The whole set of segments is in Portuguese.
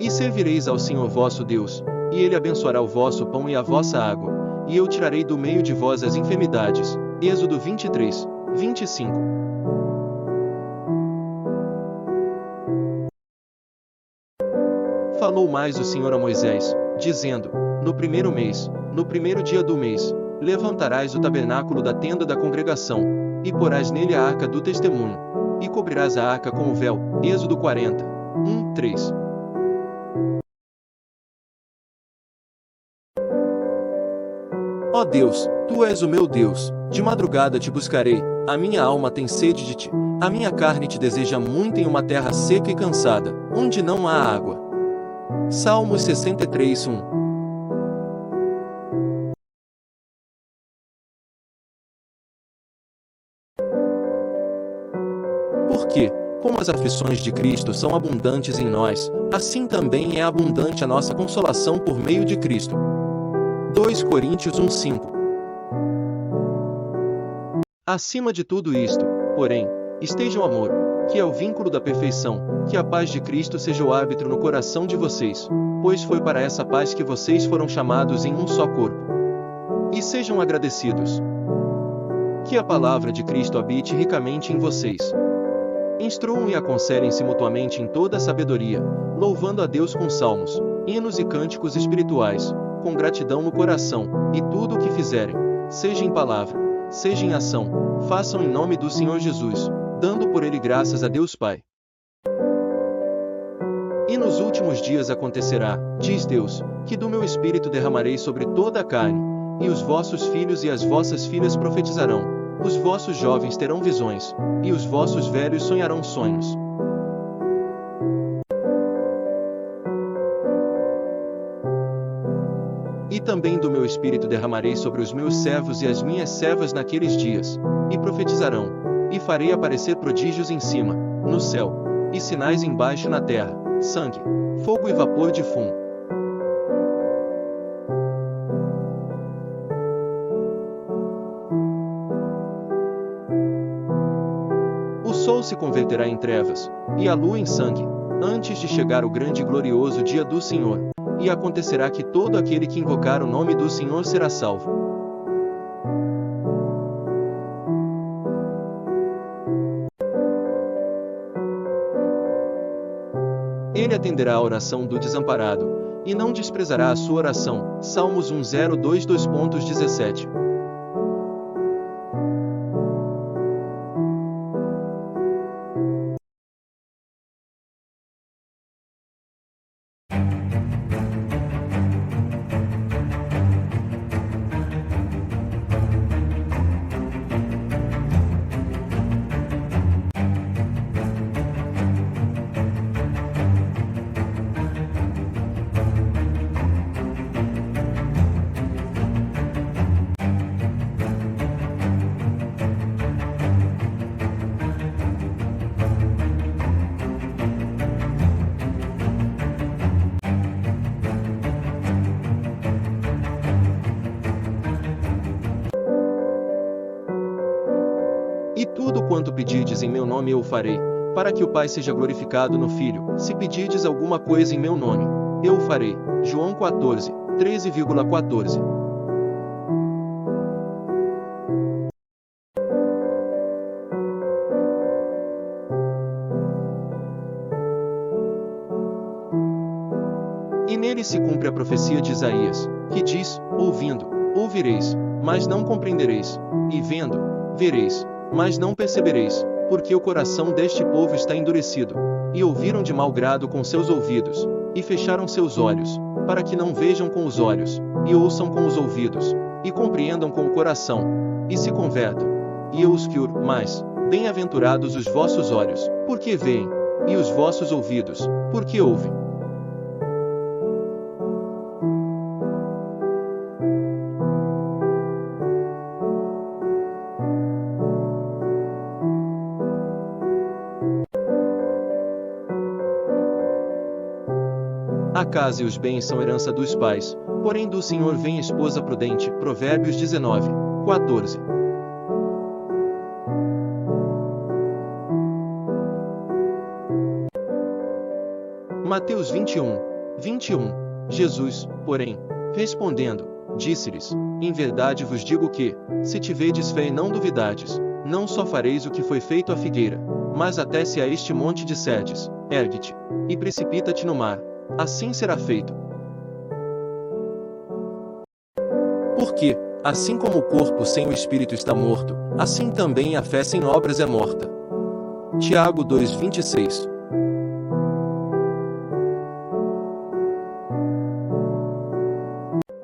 E servireis ao Senhor vosso Deus, e ele abençoará o vosso pão e a vossa água, e eu tirarei do meio de vós as enfermidades. Êxodo 23, 25. Falou mais o Senhor a Moisés, dizendo: No primeiro mês, no primeiro dia do mês, levantarás o tabernáculo da tenda da congregação, e porás nele a arca do testemunho, e cobrirás a arca com o véu. Êxodo 40, 1, 3. Ó Deus, Tu és o meu Deus, de madrugada te buscarei, a minha alma tem sede de Ti, a minha carne te deseja muito em uma terra seca e cansada, onde não há água. Salmos 63, 1. Porque, como as aflições de Cristo são abundantes em nós, assim também é abundante a nossa consolação por meio de Cristo. 2 Coríntios 1, 5. Acima de tudo isto, porém, esteja o amor, que é o vínculo da perfeição, que a paz de Cristo seja o árbitro no coração de vocês, pois foi para essa paz que vocês foram chamados em um só corpo. E sejam agradecidos. Que a palavra de Cristo habite ricamente em vocês. Instruam e aconselhem-se mutuamente em toda a sabedoria, louvando a Deus com salmos, hinos e cânticos espirituais, com gratidão no coração, e tudo o que fizerem, seja em palavra, seja em ação, façam em nome do Senhor Jesus, dando por ele graças a Deus Pai. E nos últimos dias acontecerá, diz Deus, que do meu espírito derramarei sobre toda a carne, e os vossos filhos e as vossas filhas profetizarão, os vossos jovens terão visões, e os vossos velhos sonharão sonhos. E também do meu espírito derramarei sobre os meus servos e as minhas servas naqueles dias, e profetizarão, e farei aparecer prodígios em cima, no céu, e sinais embaixo na terra, sangue, fogo e vapor de fumo. O sol se converterá em trevas, e a lua em sangue, antes de chegar o grande e glorioso dia do Senhor, e acontecerá que todo aquele que invocar o nome do Senhor será salvo. Ele atenderá à oração do desamparado, e não desprezará a sua oração. Salmos 102, 2.17. E tudo quanto pedirdes em meu nome eu o farei, para que o Pai seja glorificado no Filho. Se pedirdes alguma coisa em meu nome, eu o farei. João 14, 13,14. E nele se cumpre a profecia de Isaías, que diz: ouvindo, ouvireis, mas não compreendereis, e vendo, vereis, mas não percebereis, porque o coração deste povo está endurecido, e ouviram de mau grado com seus ouvidos, e fecharam seus olhos, para que não vejam com os olhos, e ouçam com os ouvidos, e compreendam com o coração, e se convertam, e eu os curo. Mas, bem-aventurados os vossos olhos, porque veem, e os vossos ouvidos, porque ouvem. A casa e os bens são herança dos pais, porém do Senhor vem esposa prudente. Provérbios 19, 14. Mateus 21, 21. Jesus, porém, respondendo, disse-lhes: Em verdade vos digo que, se tiverdes fé e não duvidardes, não só fareis o que foi feito à figueira, mas até se a este monte disserdes: ergue-te, e precipita-te no mar, assim será feito. Porque, assim como o corpo sem o espírito está morto, assim também a fé sem obras é morta. Tiago 2,26.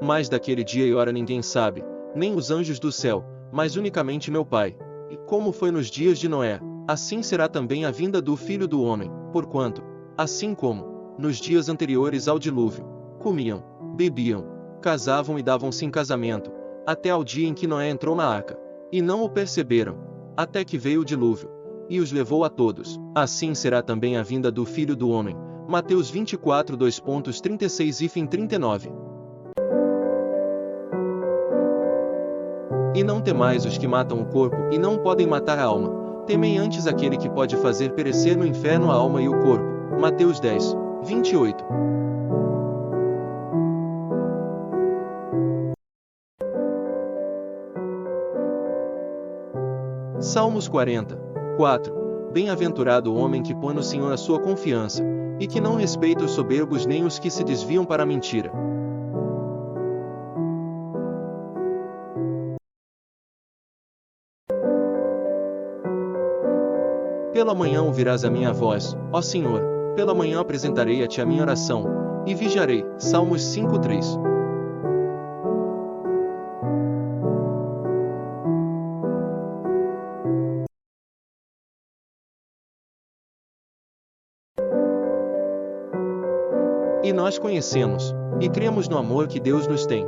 Mas daquele dia e hora ninguém sabe, nem os anjos do céu, mas unicamente meu Pai. E como foi nos dias de Noé, assim será também a vinda do Filho do Homem, porquanto, assim como, nos dias anteriores ao dilúvio, comiam, bebiam, casavam e davam-se em casamento, até ao dia em que Noé entrou na arca, e não o perceberam, até que veio o dilúvio, e os levou a todos. Assim será também a vinda do Filho do Homem. Mateus 24, 2.36 e fim 39. E não temais os que matam o corpo e não podem matar a alma. Temei antes aquele que pode fazer perecer no inferno a alma e o corpo. Mateus 10, 28. Salmos 40, 4. Bem-aventurado o homem que põe no Senhor a sua confiança, e que não respeita os soberbos nem os que se desviam para a mentira. Pela manhã ouvirás a minha voz, ó Senhor, pela manhã apresentarei a ti a minha oração, e vigiarei. Salmos 5:3. E nós conhecemos, e cremos no amor que Deus nos tem.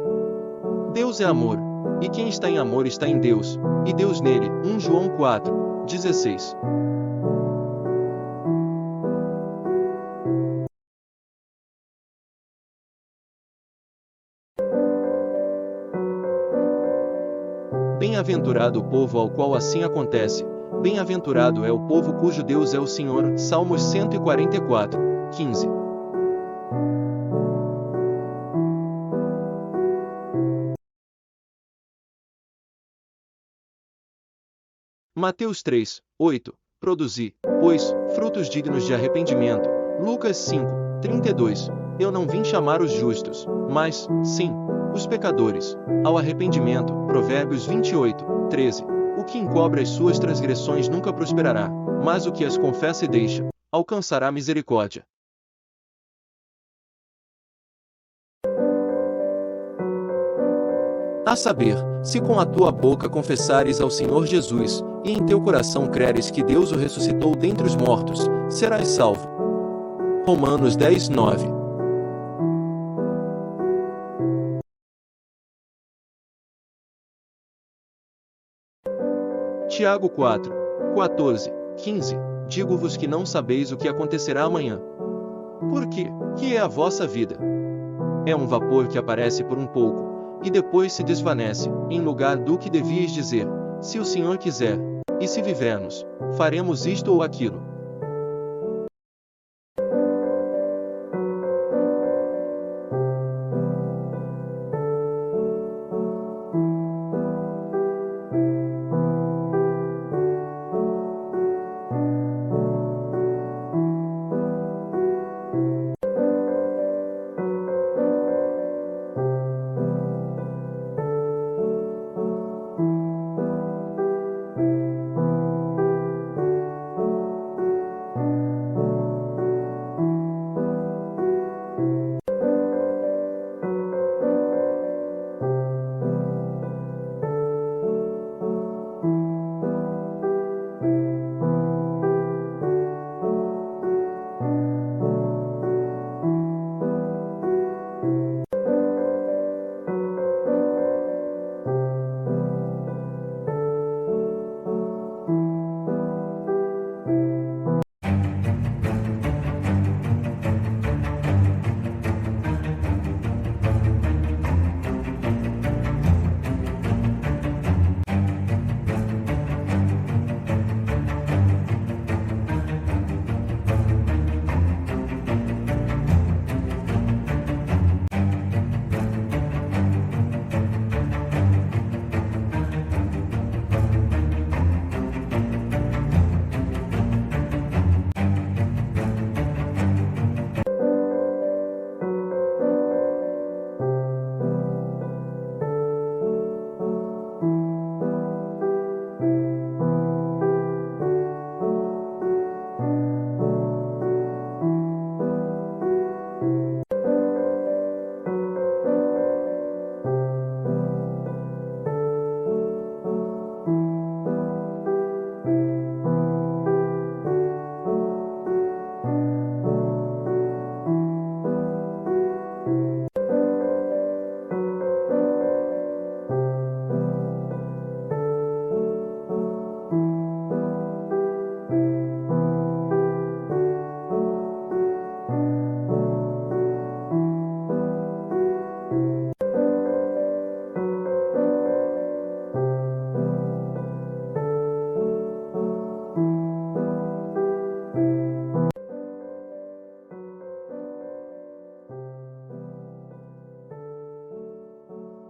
Deus é amor, e quem está em amor está em Deus, e Deus nele. 1 João 4:16. Bem-aventurado o povo ao qual assim acontece, bem-aventurado é o povo cujo Deus é o Senhor. Salmos 144, 15. Mateus 3, 8. Produzi, pois, frutos dignos de arrependimento. Lucas 5, 32. Eu não vim chamar os justos, mas, sim, os pecadores, ao arrependimento. Provérbios 28, 13. O que encobre as suas transgressões nunca prosperará, mas o que as confessa e deixa, alcançará misericórdia. A saber, se com a tua boca confessares ao Senhor Jesus, e em teu coração creres que Deus o ressuscitou dentre os mortos, serás salvo. Romanos 10, 9. Tiago 4, 14, 15. Digo-vos que não sabeis o que acontecerá amanhã. Por quê? Que é a vossa vida? É um vapor que aparece por um pouco, e depois se desvanece, em lugar do que devíeis dizer: se o Senhor quiser, e se vivermos, faremos isto ou aquilo.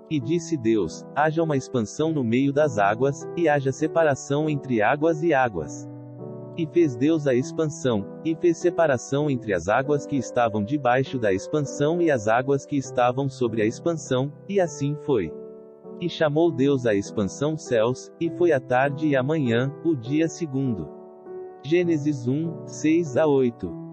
E disse Deus: haja uma expansão no meio das águas, e haja separação entre águas e águas. E fez Deus a expansão, e fez separação entre as águas que estavam debaixo da expansão e as águas que estavam sobre a expansão, e assim foi. E chamou Deus a expansão céus, e foi a tarde e a manhã, o dia segundo. Gênesis 1, 6-8.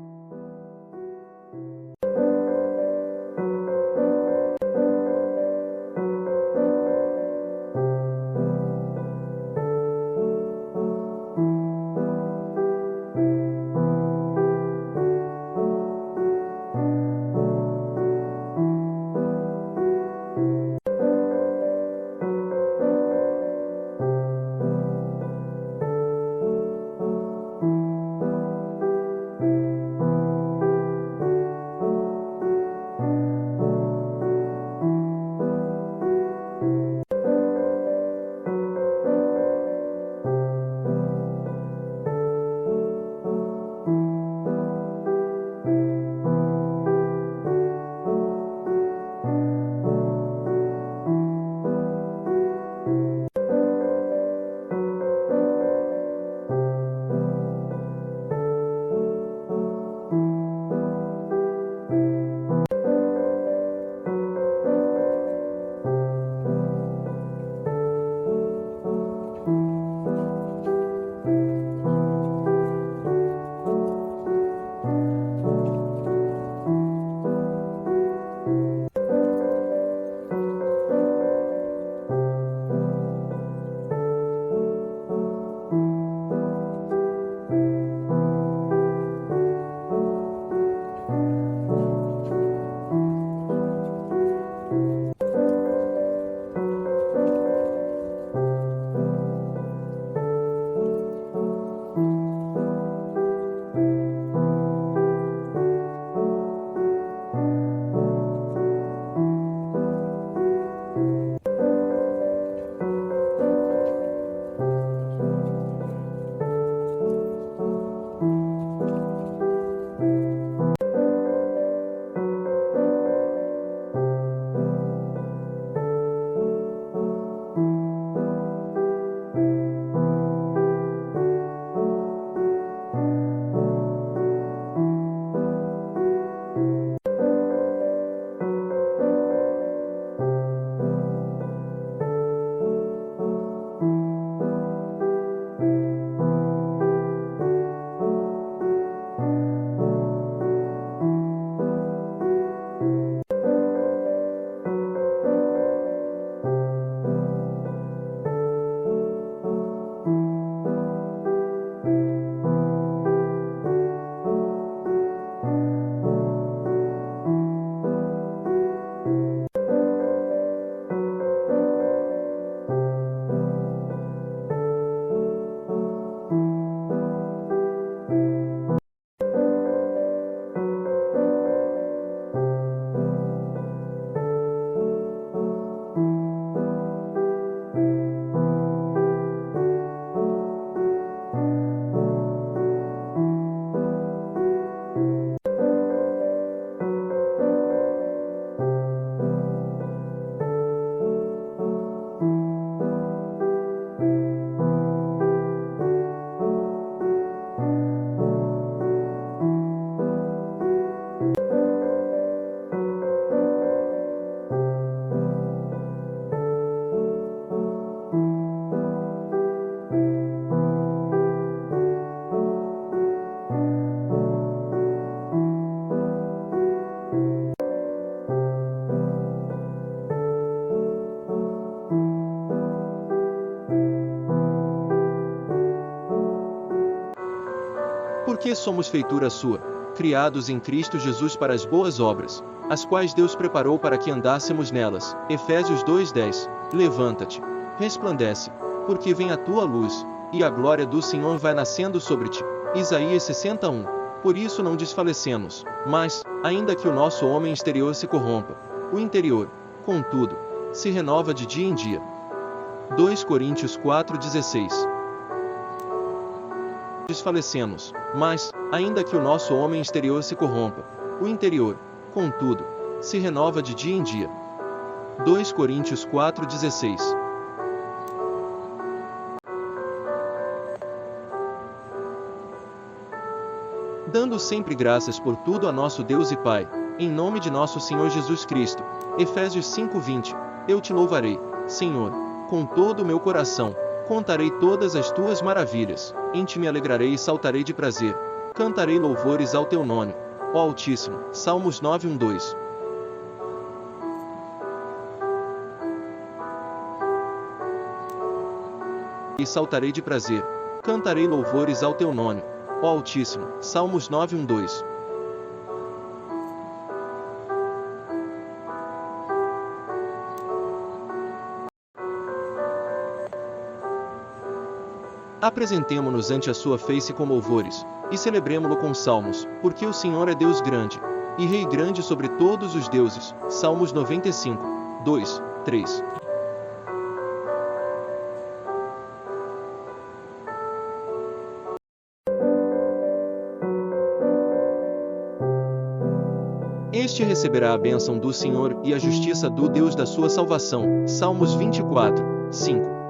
Porque somos feitura sua, criados em Cristo Jesus para as boas obras, as quais Deus preparou para que andássemos nelas. Efésios 2:10. Levanta-te, resplandece, porque vem a tua luz, e a glória do Senhor vai nascendo sobre ti. Isaías 61. Por isso não desfalecemos, mas, ainda que o nosso homem exterior se corrompa, o interior, contudo, se renova de dia em dia. 2 Coríntios 4:16. Desfalecemos, mas, ainda que o nosso homem exterior se corrompa, o interior, contudo, se renova de dia em dia. 2 Coríntios 4:16. Dando sempre graças por tudo a nosso Deus e Pai, em nome de nosso Senhor Jesus Cristo. Efésios 5:20. Eu te louvarei, Senhor, com todo o meu coração, contarei todas as tuas maravilhas, em ti me alegrarei e saltarei de prazer, cantarei louvores ao teu nome, ó Altíssimo. Salmos 9:1-2. E saltarei de prazer, cantarei louvores ao teu nome, ó Altíssimo. Salmos 9:1-2. Apresentemo-nos ante a sua face com louvores, e celebremo-lo com salmos, porque o Senhor é Deus grande, e Rei grande sobre todos os deuses. Salmos 95, 2, 3. Este receberá a bênção do Senhor e a justiça do Deus da sua salvação. Salmos 24, 5.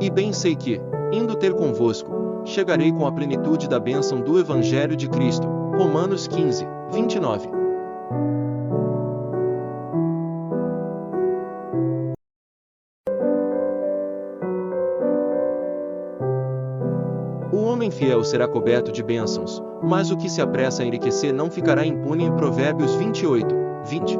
E bem sei que, indo ter convosco, chegarei com a plenitude da bênção do Evangelho de Cristo. Romanos 15, 29. O homem fiel será coberto de bênçãos, mas o que se apressa a enriquecer não ficará impune. Em Provérbios 28, 20.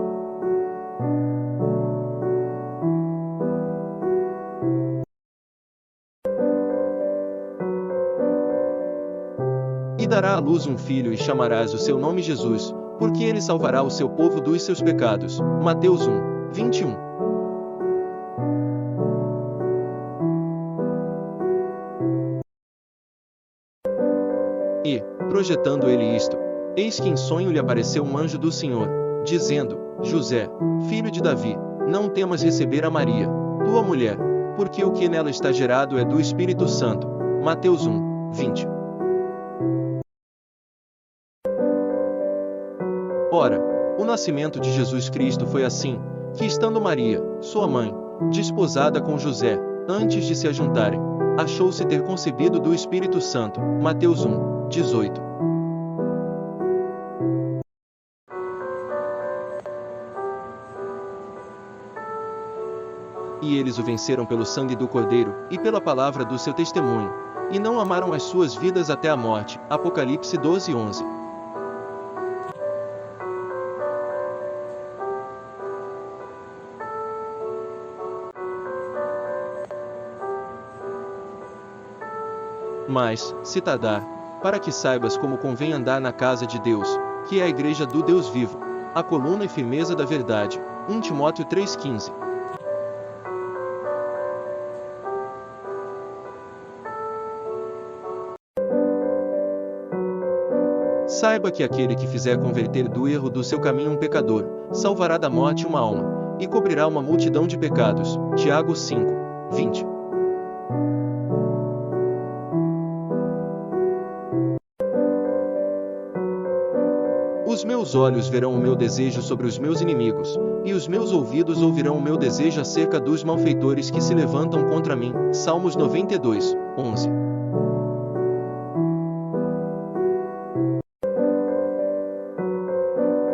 E dará à luz um filho e chamarás o seu nome Jesus, porque ele salvará o seu povo dos seus pecados. Mateus 1, 21. E, projetando ele isto, eis que em sonho lhe apareceu um anjo do Senhor, dizendo: José, filho de Davi, não temas receber a Maria, tua mulher, porque o que nela está gerado é do Espírito Santo. Mateus 1, 20. Ora, o nascimento de Jesus Cristo foi assim, que estando Maria, sua mãe, desposada com José, antes de se ajuntarem, achou-se ter concebido do Espírito Santo. Mateus 1, 18. E eles o venceram pelo sangue do Cordeiro, e pela palavra do seu testemunho, e não amaram as suas vidas até a morte. Apocalipse 12, 11. Mas, se tardar, para que saibas como convém andar na casa de Deus, que é a igreja do Deus vivo, a coluna e firmeza da verdade. 1 Timóteo 3,15. Saiba que aquele que fizer converter do erro do seu caminho um pecador, salvará da morte uma alma, e cobrirá uma multidão de pecados. Tiago 5, 20. Os meus olhos verão o meu desejo sobre os meus inimigos, e os meus ouvidos ouvirão o meu desejo acerca dos malfeitores que se levantam contra mim. Salmos 92, 11.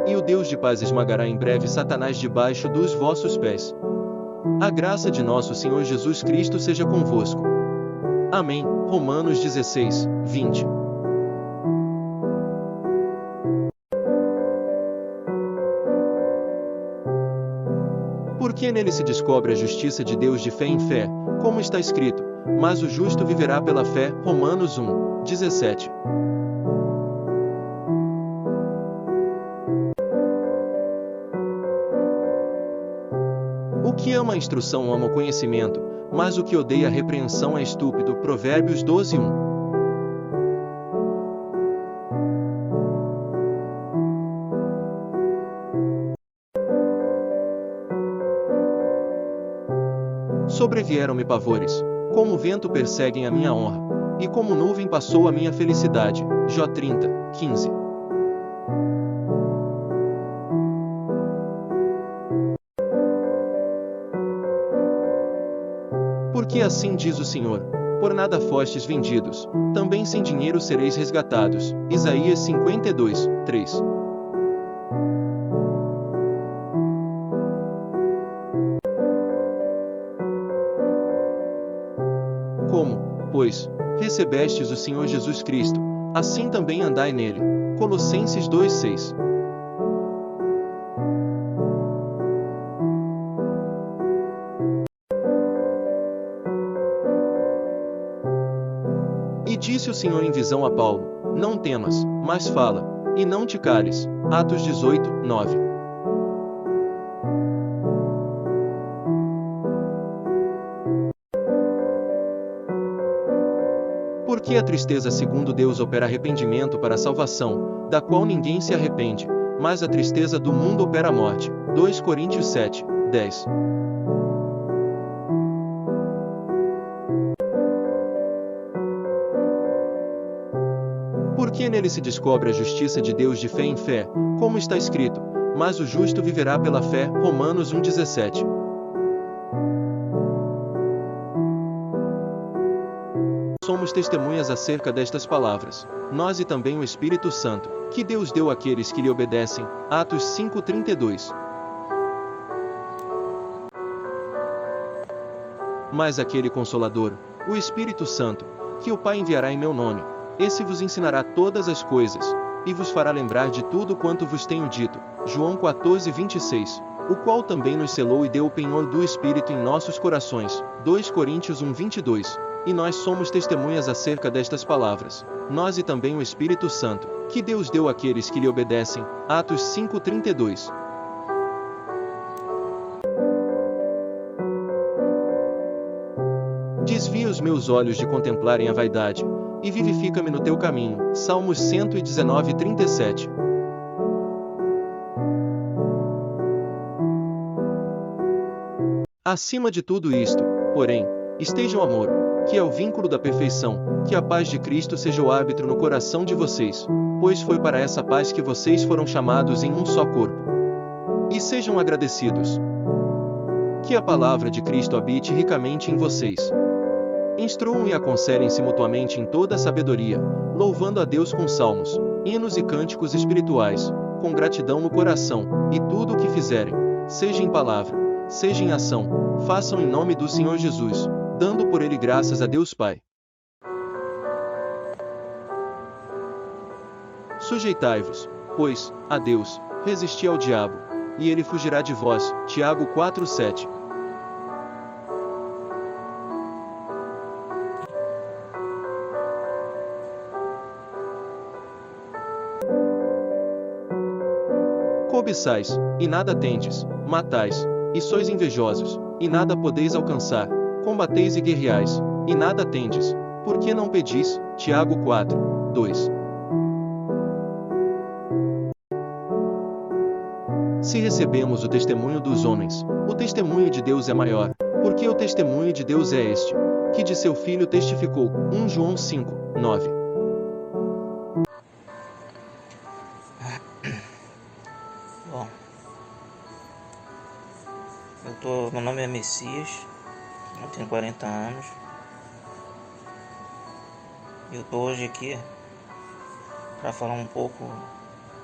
E o Deus de paz esmagará em breve Satanás debaixo dos vossos pés. A graça de nosso Senhor Jesus Cristo seja convosco. Amém. Romanos 16, 20. Porque nele se descobre a justiça de Deus de fé em fé, como está escrito: mas o justo viverá pela fé. Romanos 1, 17. O que ama a instrução ama o conhecimento, mas o que odeia a repreensão é estúpido. Provérbios 12, 1. Sobrevieram-me pavores, como o vento perseguem a minha honra, e como nuvem passou a minha felicidade. Jó 30, 15. Porque assim diz o Senhor: por nada fostes vendidos, também sem dinheiro sereis resgatados. Isaías 52, 3. Como, pois, recebestes o Senhor Jesus Cristo, assim também andai nele. Colossenses 2:6. E disse o Senhor em visão a Paulo: não temas, mas fala, e não te cales. Atos 18, 9. Porque a tristeza segundo Deus opera arrependimento para a salvação, da qual ninguém se arrepende, mas a tristeza do mundo opera a morte. 2 Coríntios 7, 10. Porque nele se descobre a justiça de Deus de fé em fé, como está escrito: mas o justo viverá pela fé. Romanos 1,17. Somos testemunhas acerca destas palavras, nós e também o Espírito Santo, que Deus deu àqueles que lhe obedecem. Atos 5,32. Mas aquele Consolador, o Espírito Santo, que o Pai enviará em meu nome, esse vos ensinará todas as coisas, e vos fará lembrar de tudo quanto vos tenho dito. João 14:26. O qual também nos selou e deu o penhor do Espírito em nossos corações. 2 Coríntios 1:22. E nós somos testemunhas acerca destas palavras, nós e também o Espírito Santo, que Deus deu àqueles que lhe obedecem. Atos 5:32. Desvia os meus olhos de contemplarem a vaidade, e vivifica-me no teu caminho. Salmos 119:37. Acima de tudo isto, porém, esteja o amor, que é o vínculo da perfeição, que a paz de Cristo seja o árbitro no coração de vocês, pois foi para essa paz que vocês foram chamados em um só corpo. E sejam agradecidos. Que a palavra de Cristo habite ricamente em vocês. Instruam e aconselhem-se mutuamente em toda a sabedoria, louvando a Deus com salmos, hinos e cânticos espirituais, com gratidão no coração, e tudo o que fizerem, seja em palavra, seja em ação, façam em nome do Senhor Jesus, dando por ele graças a Deus Pai. Sujeitai-vos, pois, a Deus, resisti ao diabo, e ele fugirá de vós. Tiago 4:7. Cobiçais, e nada tendes, matais, e sois invejosos, e nada podeis alcançar, combateis e guerreais, e nada tendes, por que não pedis? Tiago 4, 2. Se recebemos o testemunho dos homens, o testemunho de Deus é maior, porque o testemunho de Deus é este, que de seu Filho testificou. 1 João 5, 9. Bom, meu nome é Messias, eu tenho 40 anos, e eu tô hoje aqui para falar um pouco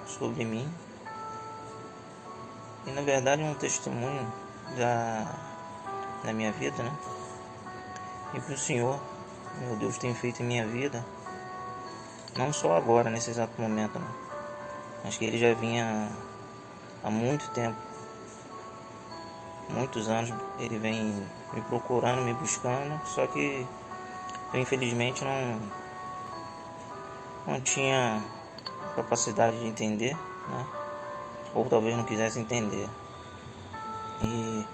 sobre mim, e na verdade um testemunho da minha vida, né? E que o Senhor, meu Deus, tem feito em minha vida, não só agora, nesse exato momento, né? Mas que Ele já vinha há muito tempo, muitos anos, Ele vem me procurando, me buscando, só que eu infelizmente não tinha capacidade de entender, né? Ou talvez não quisesse entender. E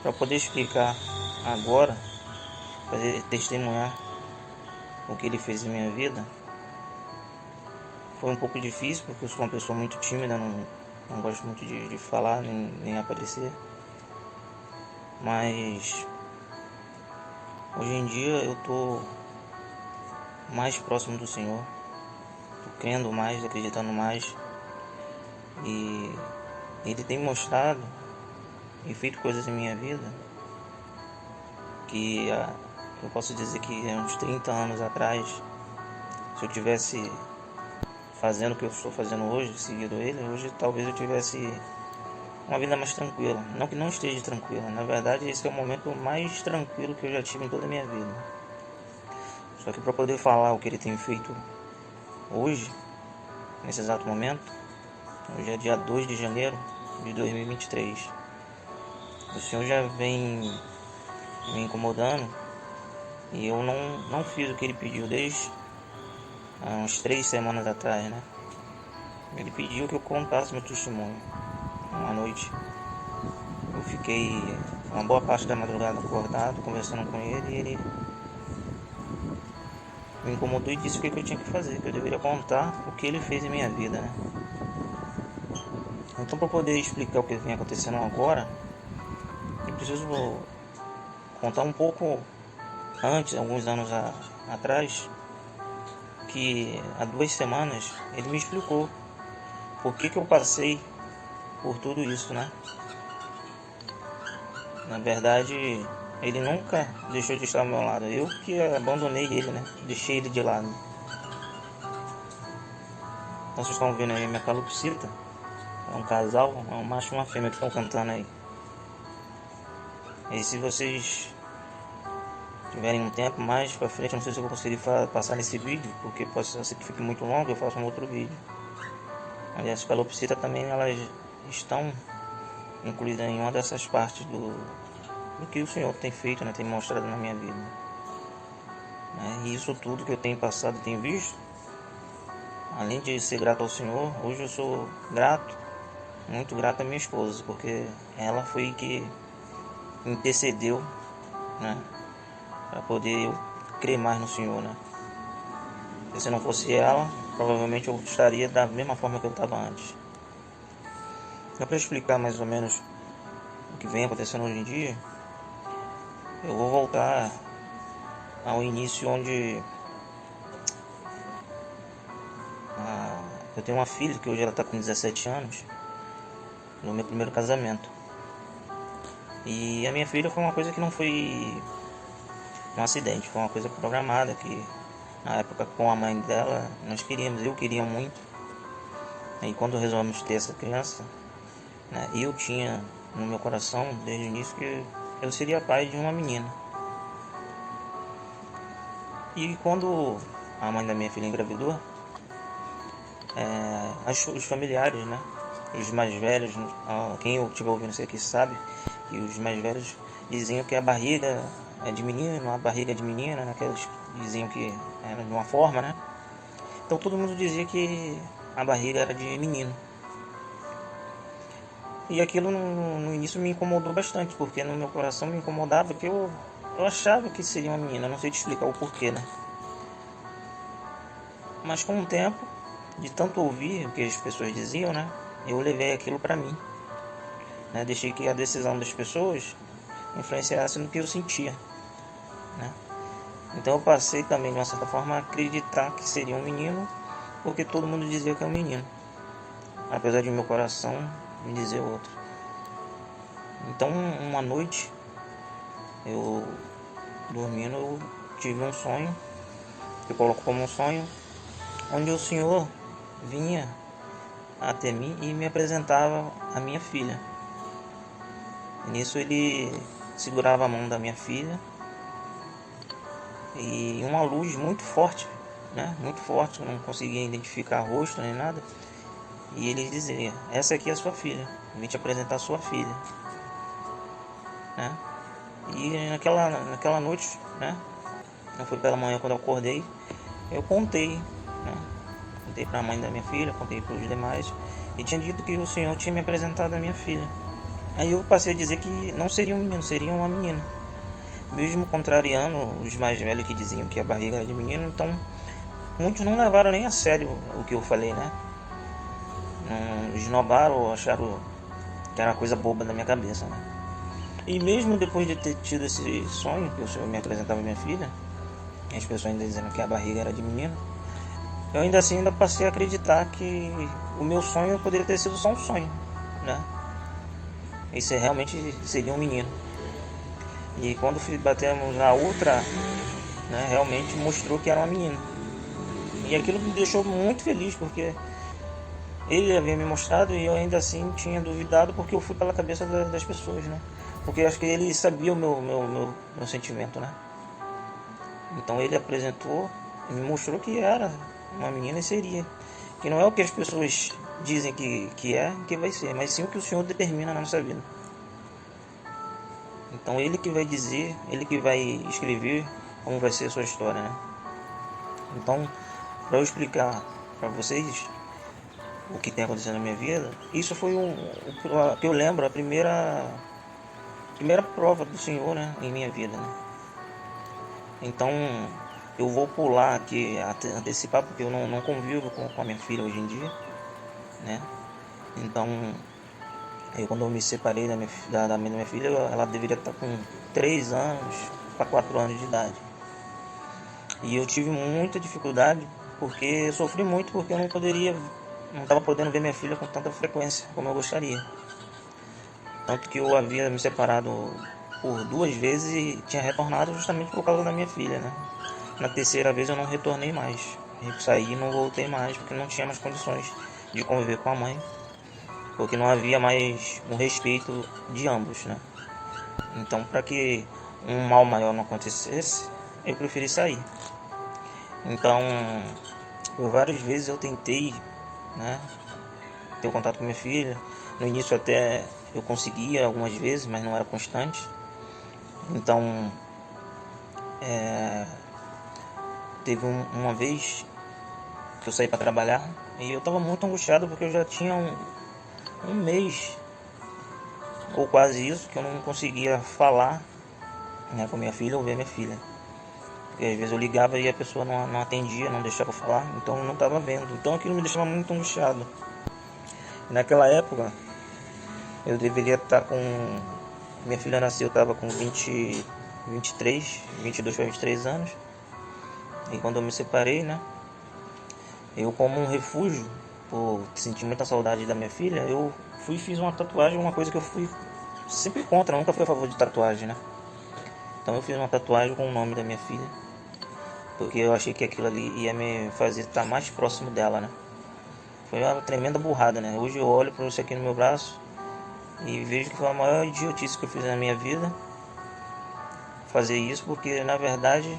para poder explicar agora, fazer testemunhar o que Ele fez em minha vida, foi um pouco difícil, porque eu sou uma pessoa muito tímida, não gosto muito de falar, nem aparecer. Mas hoje em dia eu tô mais próximo do Senhor, tô crendo mais, acreditando mais, e Ele tem mostrado e feito coisas em minha vida que eu posso dizer que há uns 30 anos atrás, se eu tivesse fazendo o que eu estou fazendo hoje, seguido Ele, hoje talvez eu tivesse uma vida mais tranquila. Não que não esteja tranquila, na verdade esse é o momento mais tranquilo que eu já tive em toda a minha vida. Só que para poder falar o que Ele tem feito hoje, nesse exato momento, hoje é dia 2 de janeiro de 2023, o Senhor já vem me incomodando e eu não fiz o que Ele pediu desde há uns 3 semanas atrás, né? Ele pediu que eu contasse meu testemunho. Uma noite eu fiquei uma boa parte da madrugada acordado, conversando com ele, e ele me incomodou e disse o que eu tinha que fazer, que eu deveria contar o que ele fez em minha vida, né? Então, para poder explicar o que vem acontecendo agora, eu preciso contar um pouco antes, alguns anos atrás, que há 2 semanas ele me explicou por que eu passei por tudo isso, né? Na verdade, ele nunca deixou de estar ao meu lado. Eu que abandonei ele, né? Deixei ele de lado. Então vocês estão vendo aí minha calopsita. É um casal, é um macho e uma fêmea que estão cantando aí. E se vocês tiverem um tempo mais pra frente, não sei se eu vou conseguir passar nesse vídeo, porque pode ser que fique muito longo, eu faço um outro vídeo. Aliás, as calopsitas também, elas estão incluídas em uma dessas partes do que o Senhor tem feito, né, tem mostrado na minha vida. E isso tudo que eu tenho passado e tenho visto, além de ser grato ao Senhor, hoje eu sou grato, muito grato à minha esposa, porque ela foi que intercedeu, né, para poder eu crer mais no Senhor, né. E se não fosse ela, provavelmente eu estaria da mesma forma que eu estava antes. Só para explicar mais ou menos o que vem acontecendo hoje em dia, eu vou voltar ao início onde eu tenho uma filha que hoje ela está com 17 anos, no meu primeiro casamento. E a minha filha foi uma coisa que não foi um acidente, foi uma coisa programada, que na época com a mãe dela nós queríamos, eu queria muito. E quando resolvemos ter essa criança, né, eu tinha no meu coração desde o início que eu seria pai de uma menina. E quando a mãe da minha filha engravidou, os familiares, né, os mais velhos, quem eu estiver ouvindo isso aqui sabe, que os mais velhos diziam que a barriga é de menino, a barriga é de menina, né, que eles diziam que era de uma forma, né. Então todo mundo dizia que a barriga era de menino. E aquilo no início me incomodou bastante, porque no meu coração me incomodava que eu achava que seria uma menina, não sei te explicar o porquê, né? Mas com o tempo, de tanto ouvir o que as pessoas diziam, né, eu levei aquilo pra mim, né? Deixei que a decisão das pessoas influenciasse no que eu sentia, né? Então eu passei também, de uma certa forma, a acreditar que seria um menino, porque todo mundo dizia que é um menino, apesar de meu coração me dizer outro. Então uma noite, eu dormindo, eu tive um sonho, eu coloco como um sonho, onde o Senhor vinha até mim e me apresentava a minha filha. E nisso ele segurava a mão da minha filha e uma luz muito forte, né? Muito forte, eu não conseguia identificar rosto nem nada. E ele dizia: essa aqui é a sua filha, eu vim te apresentar a sua filha, né? E naquela noite, né? Não foi pela manhã quando eu acordei, eu contei, né? Contei para a mãe da minha filha, contei para os demais, e tinha dito que o Senhor tinha me apresentado a minha filha. Aí eu passei a dizer que não seria um menino, seria uma menina, mesmo contrariando os mais velhos que diziam que a barriga era de menino. Então muitos não levaram nem a sério o que eu falei, né? Não esnobaram ou acharam que era uma coisa boba da minha cabeça, né? E mesmo depois de ter tido esse sonho, que o Senhor me apresentava a minha filha, as pessoas ainda dizendo que a barriga era de menina, eu ainda assim ainda passei a acreditar que o meu sonho poderia ter sido só um sonho, né? Isso realmente seria um menino. E quando batemos na outra, né, realmente mostrou que era uma menina. E aquilo me deixou muito feliz, porque ele havia me mostrado e eu ainda assim tinha duvidado, porque eu fui pela cabeça das pessoas, né? Porque eu acho que ele sabia o meu sentimento, né? Então ele apresentou e me mostrou que era uma menina e seria. Que não é o que as pessoas dizem que é, que vai ser, mas sim o que o Senhor determina na nossa vida. Então ele que vai dizer, ele que vai escrever como vai ser a sua história, né? Então, para eu explicar para vocês o que tem acontecido na minha vida, isso foi o que eu lembro, a primeira prova do Senhor, né, em minha vida, né? Então, eu vou pular aqui, antecipar, porque eu não convivo com a minha filha hoje em dia, né? Então, quando eu me separei da minha filha, ela deveria estar com 3 anos para 4 anos de idade. E eu tive muita dificuldade, porque sofri muito, porque eu não estava podendo ver minha filha com tanta frequência como eu gostaria. Tanto que eu havia me separado por 2 vezes e tinha retornado justamente por causa da minha filha, né? Na terceira vez eu não retornei mais. Eu saí e não voltei mais, porque não tinha mais condições de conviver com a mãe, porque não havia mais um respeito de ambos, né? Então, para que um mal maior não acontecesse, eu preferi sair. Então, por várias vezes eu tentei, né, ter contato com minha filha. No início até eu conseguia algumas vezes, mas não era constante. Então, teve uma vez que eu saí para trabalhar e eu estava muito angustiado, porque eu já tinha um mês ou quase isso que eu não conseguia falar, né, com minha filha ou ver minha filha. Porque às vezes eu ligava e a pessoa não atendia, não deixava eu falar, então eu não estava vendo. Então aquilo me deixava muito angustiado. E naquela época eu deveria estar com... Minha filha nasceu, eu estava com 22 para 23 anos. E quando eu me separei, né, eu, como um refúgio, por sentir muita saudade da minha filha, eu fui e fiz uma tatuagem, uma coisa que eu fui sempre contra, nunca fui a favor de tatuagem, né? Então eu fiz uma tatuagem com o nome da minha filha, porque eu achei que aquilo ali ia me fazer estar mais próximo dela, né? Foi uma tremenda burrada, né? Hoje eu olho para isso aqui no meu braço e vejo que foi a maior idiotice que eu fiz na minha vida, fazer isso, porque na verdade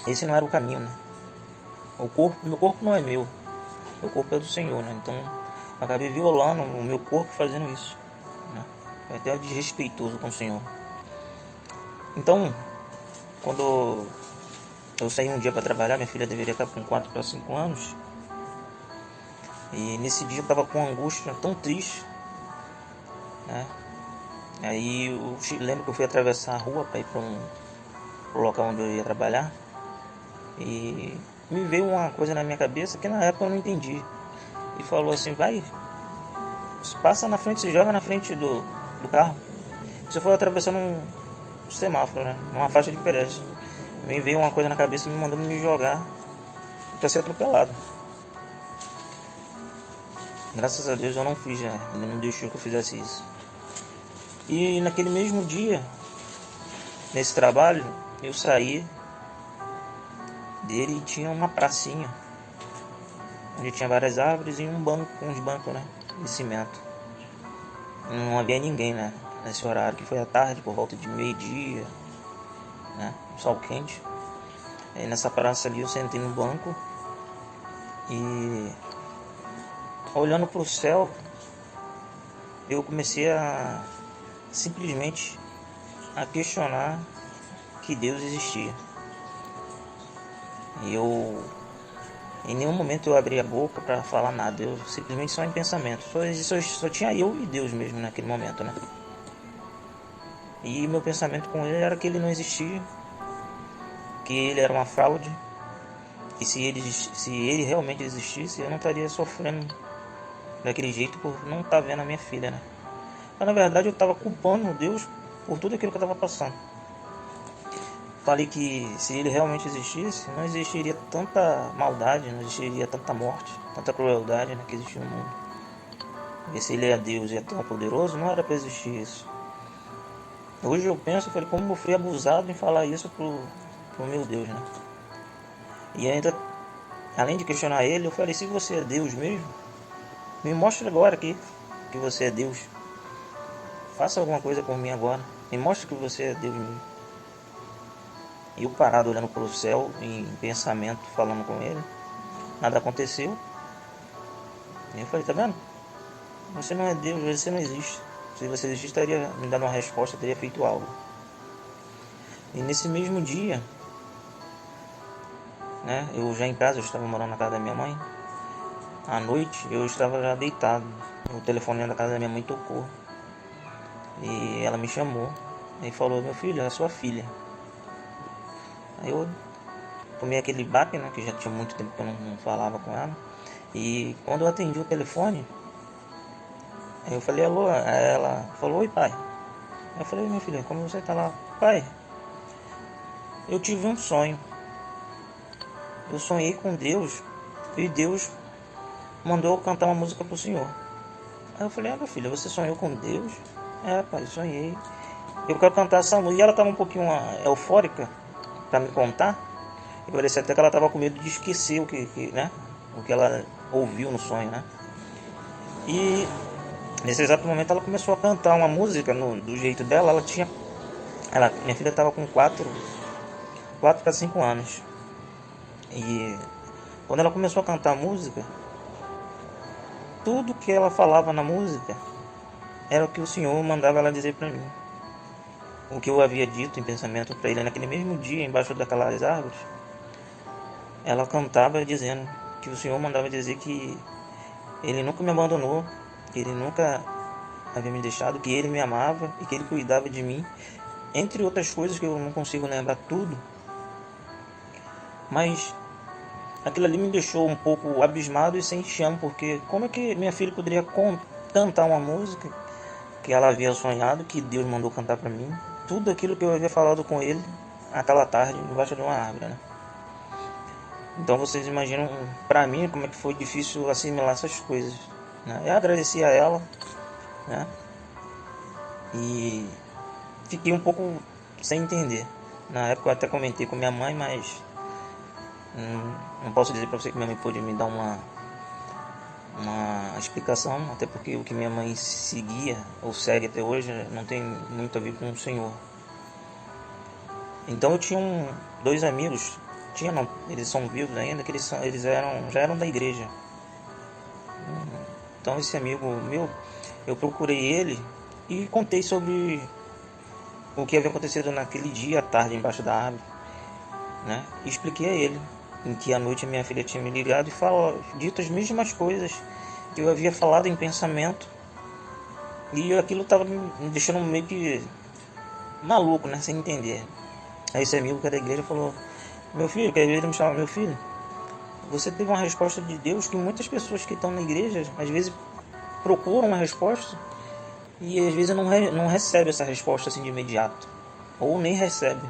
esse não era o caminho, né? Meu corpo não é meu corpo é do Senhor, né? Então eu acabei violando o meu corpo fazendo isso, né? Foi até desrespeitoso com o Senhor. Então, quando eu saí um dia para trabalhar, minha filha deveria estar com 4 para 5 anos, e nesse dia eu estava com uma angústia tão triste, né? Aí eu lembro que eu fui atravessar a rua para ir para o local onde eu ia trabalhar, e me veio uma coisa na minha cabeça que na época eu não entendi. E falou assim: vai, passa na frente, se joga na frente do carro. Você foi atravessando um semáforo, né? Uma faixa de pedestre. Me veio uma coisa na cabeça me mandando me jogar para ser atropelado. Graças a Deus eu não fiz, né? Ele não deixou que eu fizesse isso. E naquele mesmo dia, nesse trabalho, eu saí dele e tinha uma pracinha onde tinha várias árvores e um banco, uns bancos, né, de cimento. Não havia ninguém, né, nesse horário, que foi à tarde, por volta de meio-dia, né, sol quente. Aí nessa praça ali eu sentei no banco e, olhando para o céu, eu comecei a simplesmente a questionar que Deus existia. E em nenhum momento eu abri a boca para falar nada, eu simplesmente só em pensamento. Só tinha eu e Deus mesmo naquele momento, né? E meu pensamento com ele era que ele não existia, que ele era uma fraude, e se ele realmente existisse, eu não estaria sofrendo daquele jeito por não estar vendo a minha filha, né? Mas na verdade eu estava culpando Deus por tudo aquilo que eu estava passando. falei que se ele realmente existisse, não existiria tanta maldade, não existiria tanta morte, tanta crueldade, né, que existe no mundo. E se ele é Deus e é tão poderoso, não era para existir isso. Hoje eu penso, falei, como eu fui abusado em falar isso pro meu Deus, né? E ainda, além de questionar ele, eu falei, se você é Deus mesmo, me mostre agora aqui que você é Deus. Faça alguma coisa por mim agora. Me mostre que você é Deus mesmo. E eu parado olhando para o céu, em pensamento, falando com ele. Nada aconteceu. E eu falei, tá vendo? Você não é Deus, você não existe. Se você existisse, teria me dado uma resposta, teria feito algo. E nesse mesmo dia, né, eu já em casa, eu estava morando na casa da minha mãe. À noite, eu estava já deitado. O telefone da casa da minha mãe tocou. E ela me chamou. E falou, meu filho, é a sua filha. Aí eu tomei aquele baque, né, que já tinha muito tempo que eu não falava com ela. E quando eu atendi o telefone, eu falei, alô, aí ela falou, oi pai. Eu falei, minha filha, como você tá lá? Pai, eu tive um sonho. Eu sonhei com Deus e Deus mandou eu cantar uma música pro Senhor. Aí eu falei, minha filha, você sonhou com Deus? É, pai, sonhei. Eu quero cantar essa música. E ela tava um pouquinho eufórica para me contar. E parecia até que ela tava com medo de esquecer né, o que ela ouviu no sonho, né? E nesse exato momento ela começou a cantar uma música do jeito dela. Minha filha estava com 4 para 5 anos. E quando ela começou a cantar a música, tudo que ela falava na música era o que o Senhor mandava ela dizer para mim. O que eu havia dito em pensamento para ele naquele mesmo dia, embaixo daquelas árvores, ela cantava dizendo que o Senhor mandava dizer que ele nunca me abandonou, que ele nunca havia me deixado, que ele me amava e que ele cuidava de mim, entre outras coisas que eu não consigo lembrar tudo. Mas aquilo ali me deixou um pouco abismado e sem chão, porque como é que minha filha poderia cantar uma música que ela havia sonhado, que Deus mandou cantar para mim, tudo aquilo que eu havia falado com ele aquela tarde embaixo de uma árvore, né? Então vocês imaginam para mim como é que foi difícil assimilar essas coisas, né? Eu agradeci a ela, né? E fiquei um pouco sem entender. Na época eu até comentei com minha mãe, mas não posso dizer para você que minha mãe pôde me dar uma explicação, até porque o que minha mãe seguia ou segue até hoje não tem muito a ver com o Senhor. Então eu tinha 2 amigos, eles são vivos ainda, que já eram da igreja. Então esse amigo meu, eu procurei ele e contei sobre o que havia acontecido naquele dia à tarde embaixo da árvore, né? E expliquei a ele em que à noite a minha filha tinha me ligado e dito as mesmas coisas que eu havia falado em pensamento, e aquilo estava me deixando meio que maluco, né, sem entender. Aí esse amigo que era da igreja falou, meu filho, que ele me chamava, meu filho, você teve uma resposta de Deus que muitas pessoas que estão na igreja às vezes procuram uma resposta e às vezes não recebe essa resposta assim de imediato, ou nem recebe.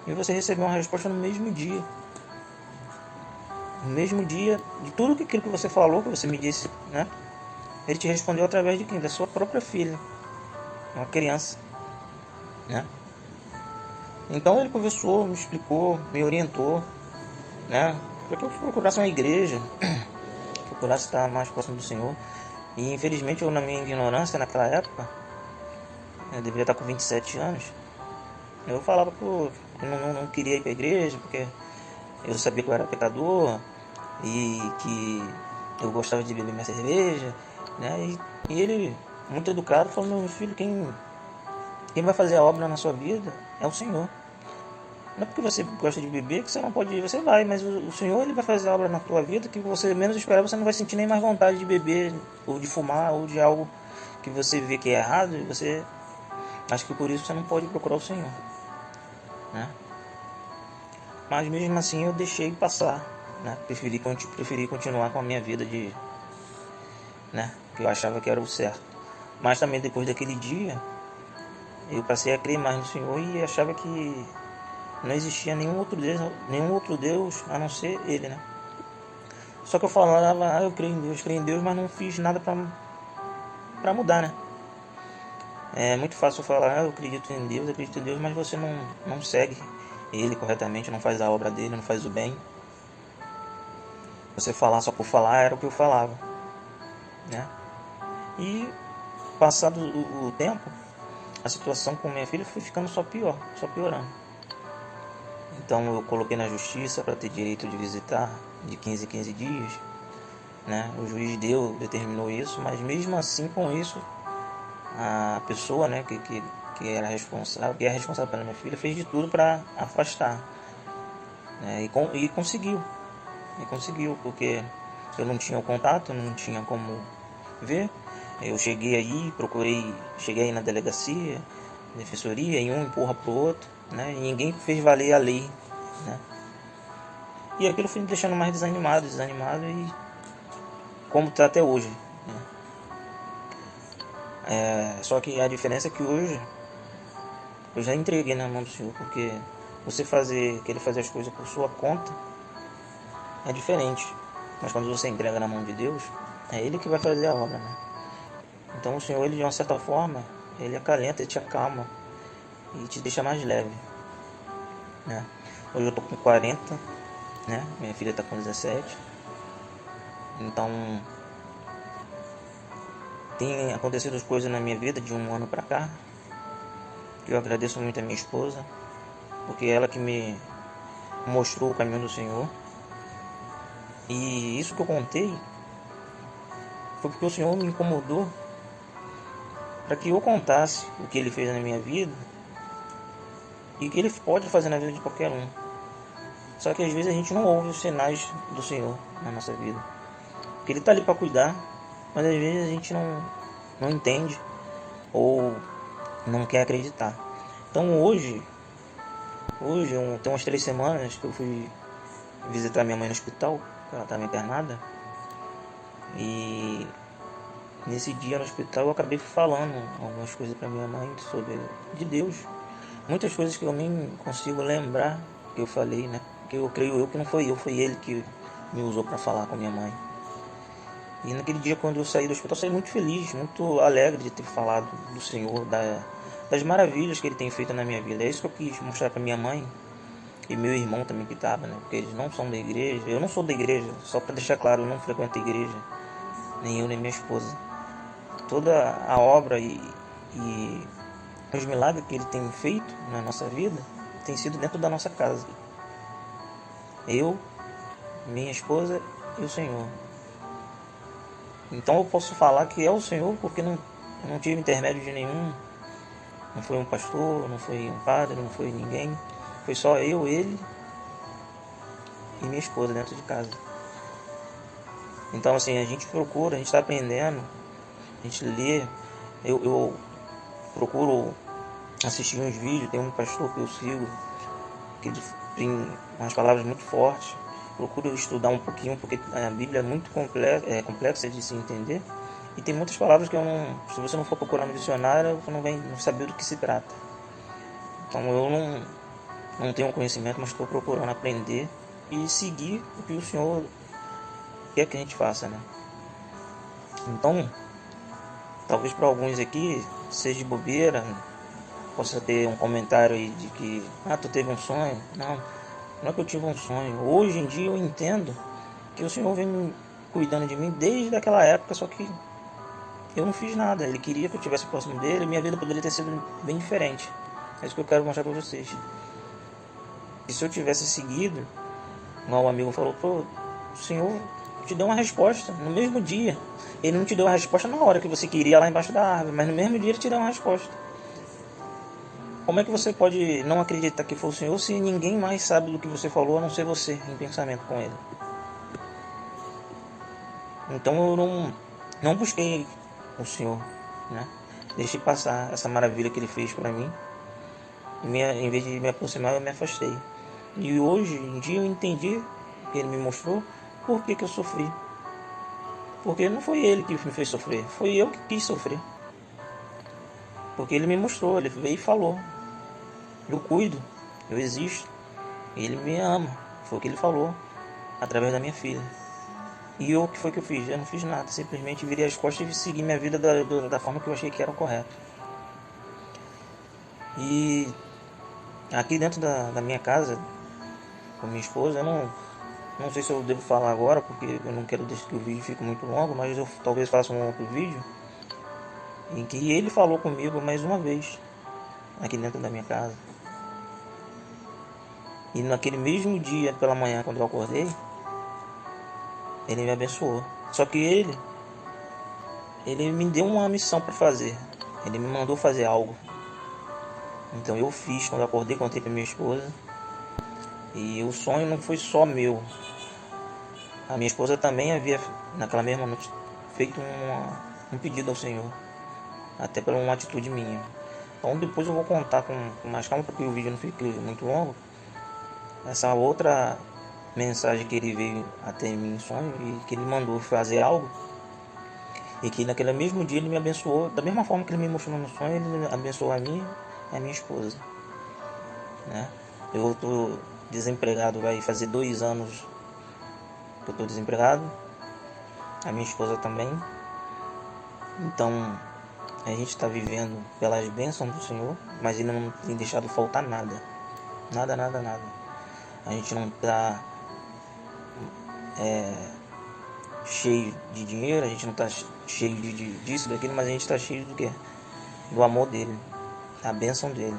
E você recebeu uma resposta no mesmo dia. No mesmo dia, de tudo aquilo que você falou, que você me disse, né? Ele te respondeu através de quem? Da sua própria filha, uma criança, né? Então ele conversou, me explicou, me orientou, né? Para que eu procurasse uma igreja, procurasse estar mais próximo do Senhor. E infelizmente eu, na minha ignorância naquela época, eu deveria estar com 27 anos, eu falava que eu não queria ir para a igreja, porque eu sabia que eu era pecador e que eu gostava de beber minha cerveja, né? E ele, muito educado, falou, meu filho, quem vai fazer a obra na sua vida é o Senhor. Não é porque você gosta de beber que você não pode ir, você vai, mas o Senhor, ele vai fazer a obra na tua vida que você menos esperar, você não vai sentir nem mais vontade de beber, ou de fumar, ou de algo que você vê que é errado, e você acha que por isso você não pode procurar o Senhor, né? Mas mesmo assim eu deixei passar, né? Preferi continuar com a minha vida né? Que eu achava que era o certo. Mas também depois daquele dia, eu passei a crer mais no Senhor e achava que não existia nenhum outro Deus a não ser ele, né? Só que eu falava, eu creio em Deus, mas não fiz nada para mudar, né? É muito fácil falar, eu acredito em Deus, mas você não segue ele corretamente, não faz a obra dele, não faz o bem. Você falar só por falar era o que eu falava, né? E passado o tempo, a situação com minha filha foi ficando só piorando. Então eu coloquei na justiça para ter direito de visitar de 15 em 15 dias, né? O juiz determinou isso, mas mesmo assim, com isso, a pessoa, né, que era responsável, que é responsável pela minha filha, fez de tudo para afastar, né? E conseguiu, porque eu não tinha o contato, não tinha como ver. Eu cheguei aí na delegacia, defensoria, e um empurra pro outro, né? E ninguém fez valer a lei, né? E aquilo foi me deixando mais desanimado e como está até hoje, né? Só que a diferença é que hoje eu já entreguei na mão do Senhor, porque querer fazer as coisas por sua conta é diferente, mas quando você entrega na mão de Deus, é Ele que vai fazer a obra, né? Então o Senhor, ele de uma certa forma, ele acalenta, ele te acalma e te deixa mais leve, né? Hoje eu tô com 40, né? Minha filha tá com 17. Então tem acontecido as coisas na minha vida de um ano pra cá, que eu agradeço muito a minha esposa, porque ela que me mostrou o caminho do Senhor. E isso que eu contei foi porque o Senhor me incomodou para que eu contasse o que Ele fez na minha vida e o que Ele pode fazer na vida de qualquer um. Só que às vezes a gente não ouve os sinais do Senhor na nossa vida, porque Ele está ali para cuidar, mas às vezes a gente não entende ou não quer acreditar. Então hoje tem umas 3 semanas que eu fui visitar minha mãe no hospital, ela estava internada, e nesse dia no hospital eu acabei falando algumas coisas para minha mãe de Deus, muitas coisas que eu nem consigo lembrar que eu falei, né? Que eu creio que não foi eu, foi Ele que me usou para falar com minha mãe. E naquele dia, quando eu saí do hospital, eu saí muito feliz, muito alegre de ter falado do Senhor, das maravilhas que Ele tem feito na minha vida. É isso que eu quis mostrar para minha mãe e meu irmão também que estava, né? Porque eles não são da igreja, eu não sou da igreja, só para deixar claro, eu não frequento a igreja, nem eu nem minha esposa. Toda a obra e os milagres que Ele tem feito na nossa vida tem sido dentro da nossa casa. Eu, minha esposa e o Senhor. Então eu posso falar que é o Senhor porque não tive intermédio de nenhum. Não foi um pastor, não foi um padre, não foi ninguém. Foi só eu, ele e minha esposa dentro de casa. Então assim, a gente está aprendendo, a gente lê. Eu procuro assistir uns vídeos, tem um pastor que eu sigo, que ele tem umas palavras muito fortes. Procuro estudar um pouquinho, porque a Bíblia é muito complexa de se entender. E tem muitas palavras que se você não for procurar no dicionário, você não vai saber do que se trata. Então eu não tenho conhecimento, mas estou procurando aprender e seguir o que o Senhor quer que a gente faça, né? Então, talvez para alguns aqui seja de bobeira, possa ter um comentário aí de que tu teve um sonho. Não é que eu tive um sonho. Hoje em dia eu entendo que o Senhor vem cuidando de mim desde aquela época, só que eu não fiz nada. Ele queria que eu estivesse próximo dele e minha vida poderia ter sido bem diferente. É isso que eu quero mostrar para vocês. E se eu tivesse seguido, igual o amigo falou, o Senhor te deu uma resposta no mesmo dia. Ele não te deu a resposta na hora que você queria lá embaixo da árvore, mas no mesmo dia ele te deu uma resposta. Como é que você pode não acreditar que foi o Senhor se ninguém mais sabe do que você falou a não ser você em pensamento com Ele? Então eu não busquei o Senhor, né? Deixei passar essa maravilha que Ele fez para mim. Em vez de me aproximar, eu me afastei. E hoje em dia eu entendi que Ele me mostrou por que eu sofri. Porque não foi Ele que me fez sofrer, foi eu que quis sofrer. Porque Ele me mostrou, Ele veio e falou: eu cuido, eu existo, Ele me ama, foi o que ele falou, através da minha filha. E o que foi que eu fiz? Eu não fiz nada, simplesmente virei as costas e segui minha vida da forma que eu achei que era o correto. E aqui dentro da minha casa, com minha esposa, eu não sei se eu devo falar agora, porque eu não quero deixar que o vídeo fique muito longo, mas eu talvez faça um outro vídeo em que ele falou comigo mais uma vez, aqui dentro da minha casa. E naquele mesmo dia, pela manhã, quando eu acordei, ele me abençoou. Só que ele me deu uma missão para fazer. Ele me mandou fazer algo. Então eu fiz quando eu acordei, contei para minha esposa. E o sonho não foi só meu. A minha esposa também havia, naquela mesma noite, feito um pedido ao Senhor. Até por uma atitude minha. Então depois eu vou contar com mais calma, porque o vídeo não fique muito longo. Essa outra mensagem que ele veio até mim em sonho e que ele mandou fazer algo. E que naquele mesmo dia ele me abençoou. Da mesma forma que ele me mostrou no sonho, ele abençoou a mim e a minha esposa. Né? Eu estou desempregado, vai fazer 2 anos que eu estou desempregado. A minha esposa também. Então a gente está vivendo pelas bênçãos do Senhor, mas ele não tem deixado faltar nada. Nada, nada, nada. A gente não está cheio de dinheiro, a gente não está cheio disso, daquilo, mas a gente está cheio do quê? Do amor dele, da bênção dele.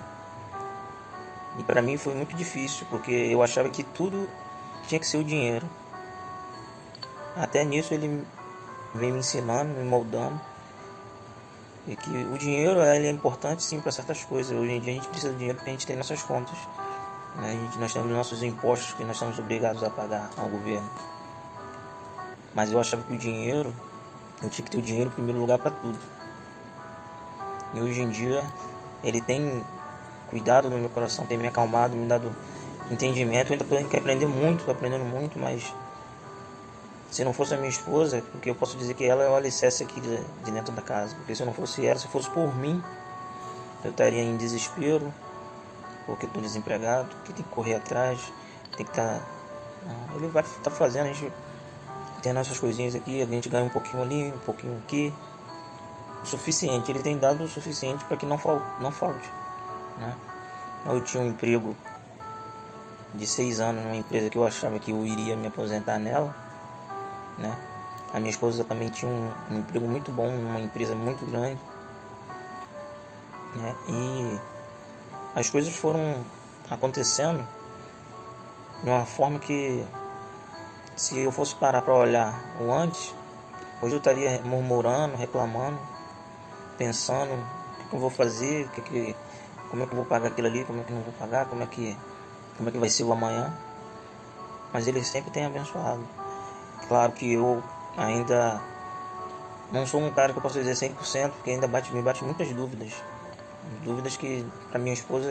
E para mim foi muito difícil, porque eu achava que tudo tinha que ser o dinheiro. Até nisso ele vem me ensinando, me moldando. E que o dinheiro ele é importante sim para certas coisas. Hoje em dia a gente precisa de dinheiro porque a gente tem nossas contas. Nós temos nossos impostos que nós somos obrigados a pagar ao governo. Mas eu achava que o dinheiro, eu tinha que ter o dinheiro em primeiro lugar para tudo. E hoje em dia ele tem cuidado no meu coração, tem me acalmado, me dado entendimento. Eu ainda tenho que aprender muito, estou aprendendo muito, mas se não fosse a minha esposa, porque eu posso dizer que ela é o alicerce aqui de dentro da casa. Porque se eu não fosse ela, se fosse por mim, eu estaria em desespero, porque estou desempregado, que tem que correr atrás, tem que estar... Ele vai estar fazendo, a gente tem nossas coisinhas aqui, a gente ganha um pouquinho ali, um pouquinho aqui, o suficiente, ele tem dado o suficiente para que não falte, né? Eu tinha um emprego de 6 anos numa empresa que eu achava que eu iria me aposentar nela, né? A minha esposa também tinha um emprego muito bom, numa empresa muito grande, né? E as coisas foram acontecendo de uma forma que, se eu fosse parar para olhar o antes, hoje eu estaria murmurando, reclamando, pensando o que eu vou fazer, como é que eu vou pagar aquilo ali, como é que não vou pagar, como é que vai ser o amanhã. Mas ele sempre tem abençoado. Claro que eu ainda não sou um cara que eu posso dizer 100%, porque ainda me bate muitas dúvidas. Dúvidas que para minha esposa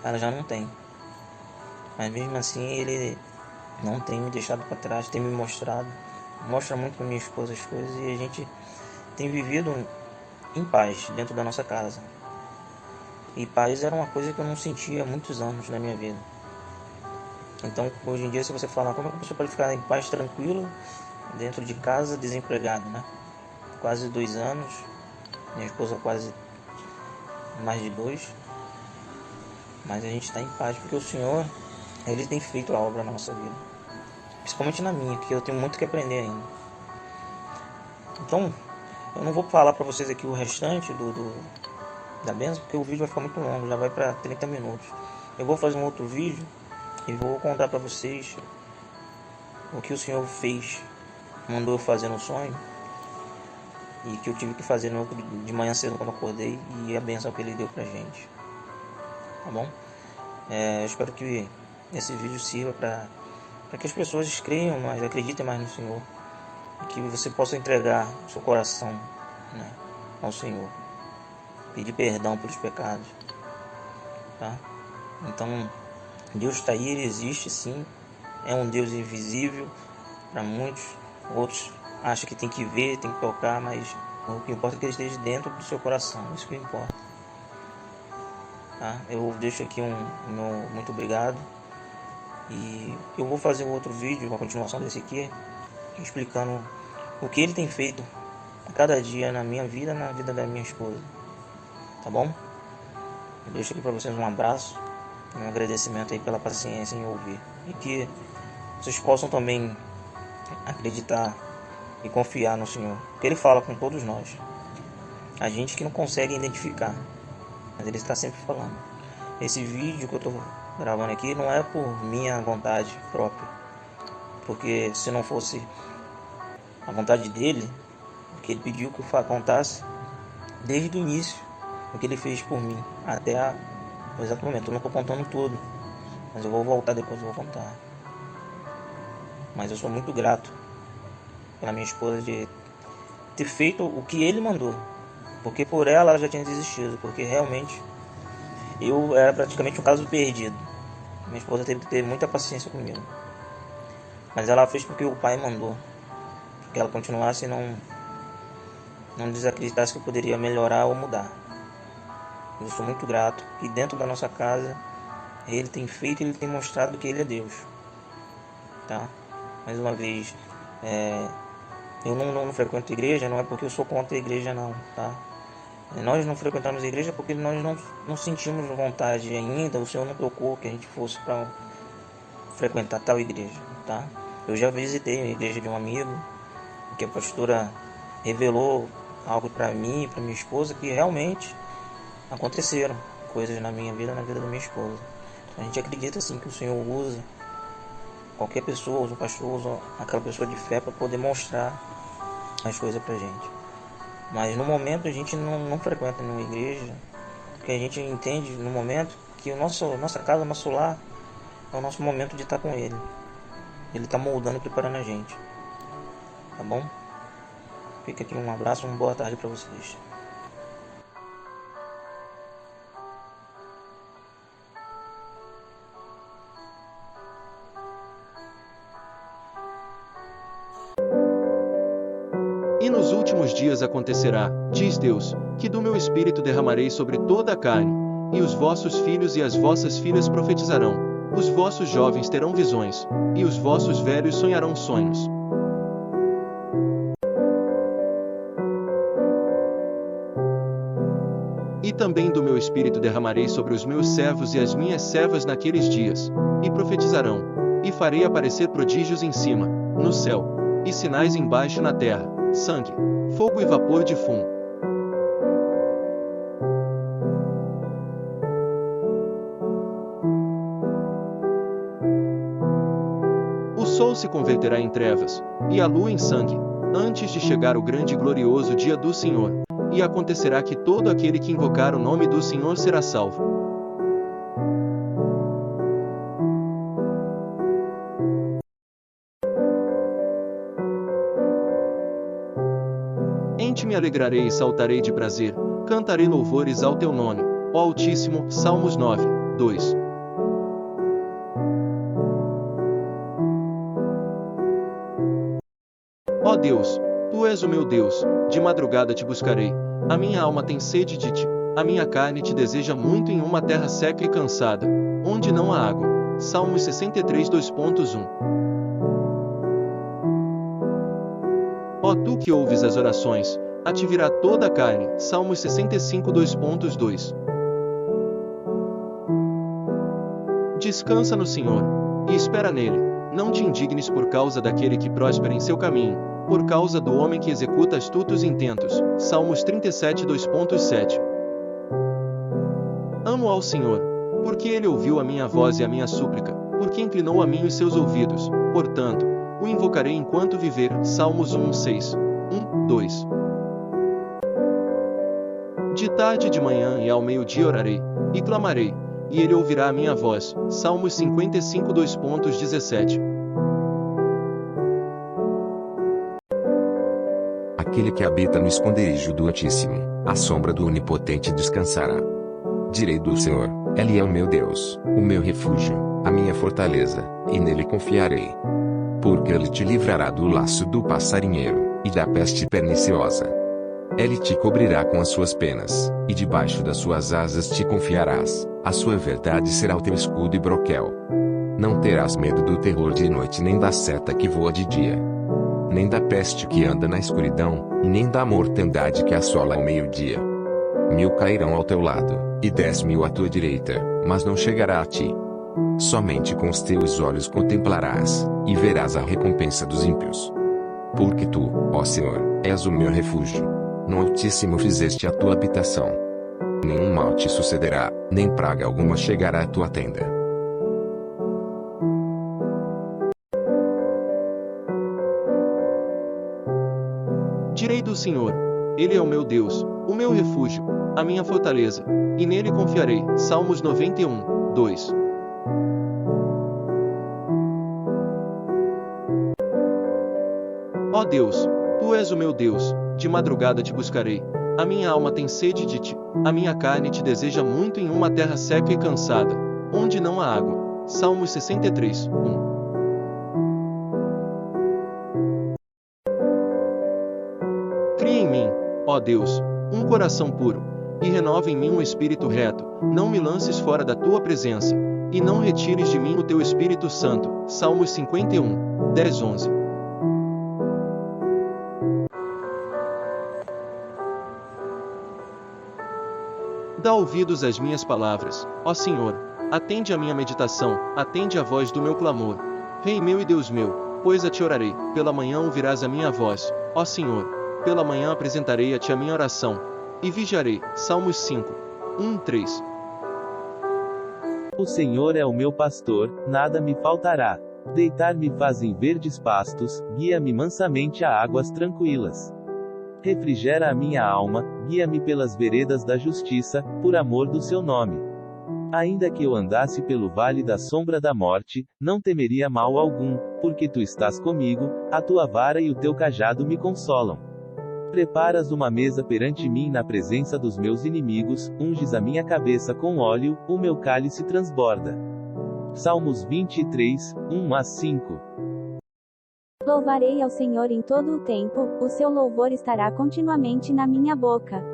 ela já não tem. Mas mesmo assim ele não tem me deixado para trás, tem me mostrado, mostra muito para minha esposa as coisas, e a gente tem vivido em paz dentro da nossa casa. E paz era uma coisa que eu não sentia há muitos anos na minha vida. Então hoje em dia, se você falar como é que você pode ficar em paz, tranquilo, dentro de casa, desempregado, né? Quase 2 anos, minha esposa quase mais de 2, mas a gente está em paz porque o Senhor, Ele tem feito a obra na nossa vida, principalmente na minha, que eu tenho muito que aprender ainda. Então eu não vou falar para vocês aqui o restante da bênção, porque o vídeo vai ficar muito longo, já vai para 30 minutos. Eu vou fazer um outro vídeo e vou contar para vocês o que o Senhor fez, mandou eu fazer no sonho, e que eu tive que fazer de manhã cedo quando eu acordei, e a bênção que Ele deu pra gente. Tá bom? Eu espero que esse vídeo sirva para que as pessoas creiam mais, acreditem mais no Senhor, e que você possa entregar seu coração, né, ao Senhor, pedir perdão pelos pecados, tá? Então Deus está aí, Ele existe sim, é um Deus invisível para muitos, outros acham que tem que ver, tem que tocar, mas o que importa é que Ele esteja dentro do seu coração, isso que importa. Tá? Eu deixo aqui meu muito obrigado E eu vou fazer um outro vídeo, uma continuação desse aqui, explicando o que ele tem feito cada dia na minha vida, na vida da minha esposa. Tá bom? Eu deixo aqui para vocês um abraço e um agradecimento aí pela paciência em ouvir. E que vocês possam também acreditar e confiar no Senhor. Porque Ele fala com todos nós. A gente que não consegue identificar, mas Ele está sempre falando. Esse vídeo que eu estou gravando aqui não é por minha vontade própria. Porque se não fosse a vontade dele, que Ele pediu que eu contasse desde o início, o que Ele fez por mim, até o exato momento. Eu não estou contando tudo, mas eu vou voltar depois, eu vou contar. Mas eu sou muito grato pela minha esposa de ter feito o que Ele mandou. Porque por ela já tinha desistido. Porque realmente eu era praticamente um caso perdido. Minha esposa teve que ter muita paciência comigo. Mas ela fez porque o Pai mandou. Que ela continuasse e não desacreditasse que eu poderia melhorar ou mudar. Eu sou muito grato. E dentro da nossa casa, Ele tem feito e Ele tem mostrado que Ele é Deus. Tá? Mais uma vez, eu não frequento igreja, não é porque eu sou contra a igreja não, tá? Nós não frequentamos a igreja porque nós não sentimos vontade ainda, o Senhor não tocou que a gente fosse para frequentar tal igreja, tá? Eu já visitei a igreja de um amigo, que a pastora revelou algo para mim e para minha esposa que realmente aconteceram coisas na minha vida, na vida da minha esposa. A gente acredita sim que o Senhor usa qualquer pessoa, usa o pastor, usa aquela pessoa de fé para poder mostrar as coisas pra gente. Mas no momento a gente não frequenta nenhuma igreja, porque a gente entende no momento que nossa casa, nosso lar, é o nosso momento de estar com Ele. Ele está moldando e preparando a gente. Tá bom? Fica aqui um abraço, uma boa tarde para vocês. E nos últimos dias acontecerá, diz Deus, que do meu espírito derramarei sobre toda a carne, e os vossos filhos e as vossas filhas profetizarão, os vossos jovens terão visões, e os vossos velhos sonharão sonhos. E também do meu espírito derramarei sobre os meus servos e as minhas servas naqueles dias, e profetizarão, e farei aparecer prodígios em cima, no céu, e sinais embaixo na terra, sangue, fogo e vapor de fumo. O sol se converterá em trevas, e a lua em sangue, antes de chegar o grande e glorioso dia do Senhor, e acontecerá que todo aquele que invocar o nome do Senhor será salvo. Em ti me alegrarei e saltarei de prazer, cantarei louvores ao teu nome, ó Altíssimo. Salmos 9, 2. Ó Deus, tu és o meu Deus, de madrugada te buscarei, a minha alma tem sede de ti, a minha carne te deseja muito em uma terra seca e cansada, onde não há água. Salmos 63, 2.1. Ó tu que ouves as orações, a ti virá toda a carne. Salmos 65, 2.2. Descansa no Senhor, e espera nele, não te indignes por causa daquele que prospera em seu caminho, por causa do homem que executa astutos intentos. Salmos 37, 2.7. Amo ao Senhor, porque ele ouviu a minha voz e a minha súplica, porque inclinou a mim os seus ouvidos, portanto, o invocarei enquanto viver. Salmos 1, 6. 1, 2. De tarde e de manhã e ao meio-dia orarei, e clamarei, e ele ouvirá a minha voz. Salmos 55, 2.17. Aquele que habita no esconderijo do Altíssimo, à sombra do Onipotente descansará. Direi do Senhor, Ele é o meu Deus, o meu refúgio, a minha fortaleza, e nele confiarei. Porque Ele te livrará do laço do passarinheiro, e da peste perniciosa. Ele te cobrirá com as suas penas, e debaixo das suas asas te confiarás, a sua verdade será o teu escudo e broquel. Não terás medo do terror de noite, nem da seta que voa de dia, nem da peste que anda na escuridão, nem da mortandade que assola ao meio-dia. 1000 cairão ao teu lado, e 10.000 à tua direita, mas não chegará a ti. Somente com os teus olhos contemplarás, e verás a recompensa dos ímpios. Porque tu, ó Senhor, és o meu refúgio. No Altíssimo fizeste a tua habitação. Nenhum mal te sucederá, nem praga alguma chegará à tua tenda. Direi do Senhor: Ele é o meu Deus, o meu refúgio, a minha fortaleza, e nele confiarei. Salmos 91, 2. Ó Deus, Tu és o meu Deus, de madrugada te buscarei. A minha alma tem sede de Ti, a minha carne te deseja muito em uma terra seca e cansada, onde não há água. Salmos 63, 1. Cria em mim, ó Deus, um coração puro, e renova em mim um espírito reto. Não me lances fora da Tua presença, e não retires de mim o Teu Espírito Santo. Salmos 51, 10, 11. Dá ouvidos às minhas palavras, ó Senhor, atende à minha meditação, atende à voz do meu clamor. Rei meu e Deus meu, pois a Ti orarei, pela manhã ouvirás a minha voz, ó Senhor, pela manhã apresentarei a Ti a minha oração, e vigiarei. Salmos 5, 1, 3. O Senhor é o meu pastor, nada me faltará. Deitar-me faz em verdes pastos, guia-me mansamente a águas tranquilas. Refrigera a minha alma, guia-me pelas veredas da justiça, por amor do seu nome. Ainda que eu andasse pelo vale da sombra da morte, não temeria mal algum, porque tu estás comigo, a tua vara e o teu cajado me consolam. Preparas uma mesa perante mim na presença dos meus inimigos, unges a minha cabeça com óleo, o meu cálice transborda. Salmos 23, 1 a 5. Louvarei ao Senhor em todo o tempo, o seu louvor estará continuamente na minha boca.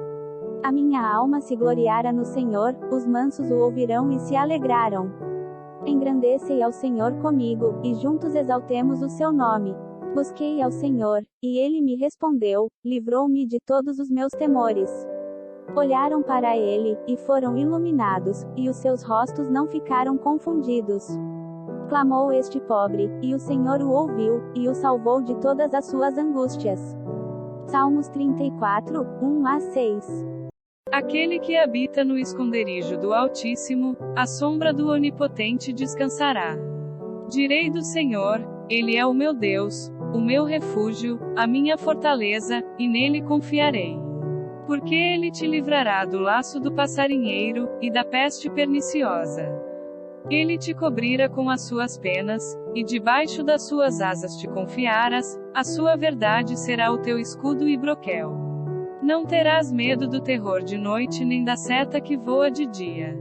A minha alma se gloriará no Senhor, os mansos o ouvirão e se alegrarão. Engrandecei ao Senhor comigo, e juntos exaltemos o seu nome. Busquei ao Senhor, e ele me respondeu, livrou-me de todos os meus temores. Olharam para ele, e foram iluminados, e os seus rostos não ficaram confundidos. Clamou este pobre, e o Senhor o ouviu, e o salvou de todas as suas angústias. Salmos 34, 1 a 6. Aquele que habita no esconderijo do Altíssimo, à sombra do Onipotente descansará. Direi do Senhor: Ele é o meu Deus, o meu refúgio, a minha fortaleza, e nele confiarei. Porque ele te livrará do laço do passarinheiro, e da peste perniciosa. Ele te cobrirá com as suas penas, e debaixo das suas asas te confiarás, a sua verdade será o teu escudo e broquel. Não terás medo do terror de noite, nem da seta que voa de dia,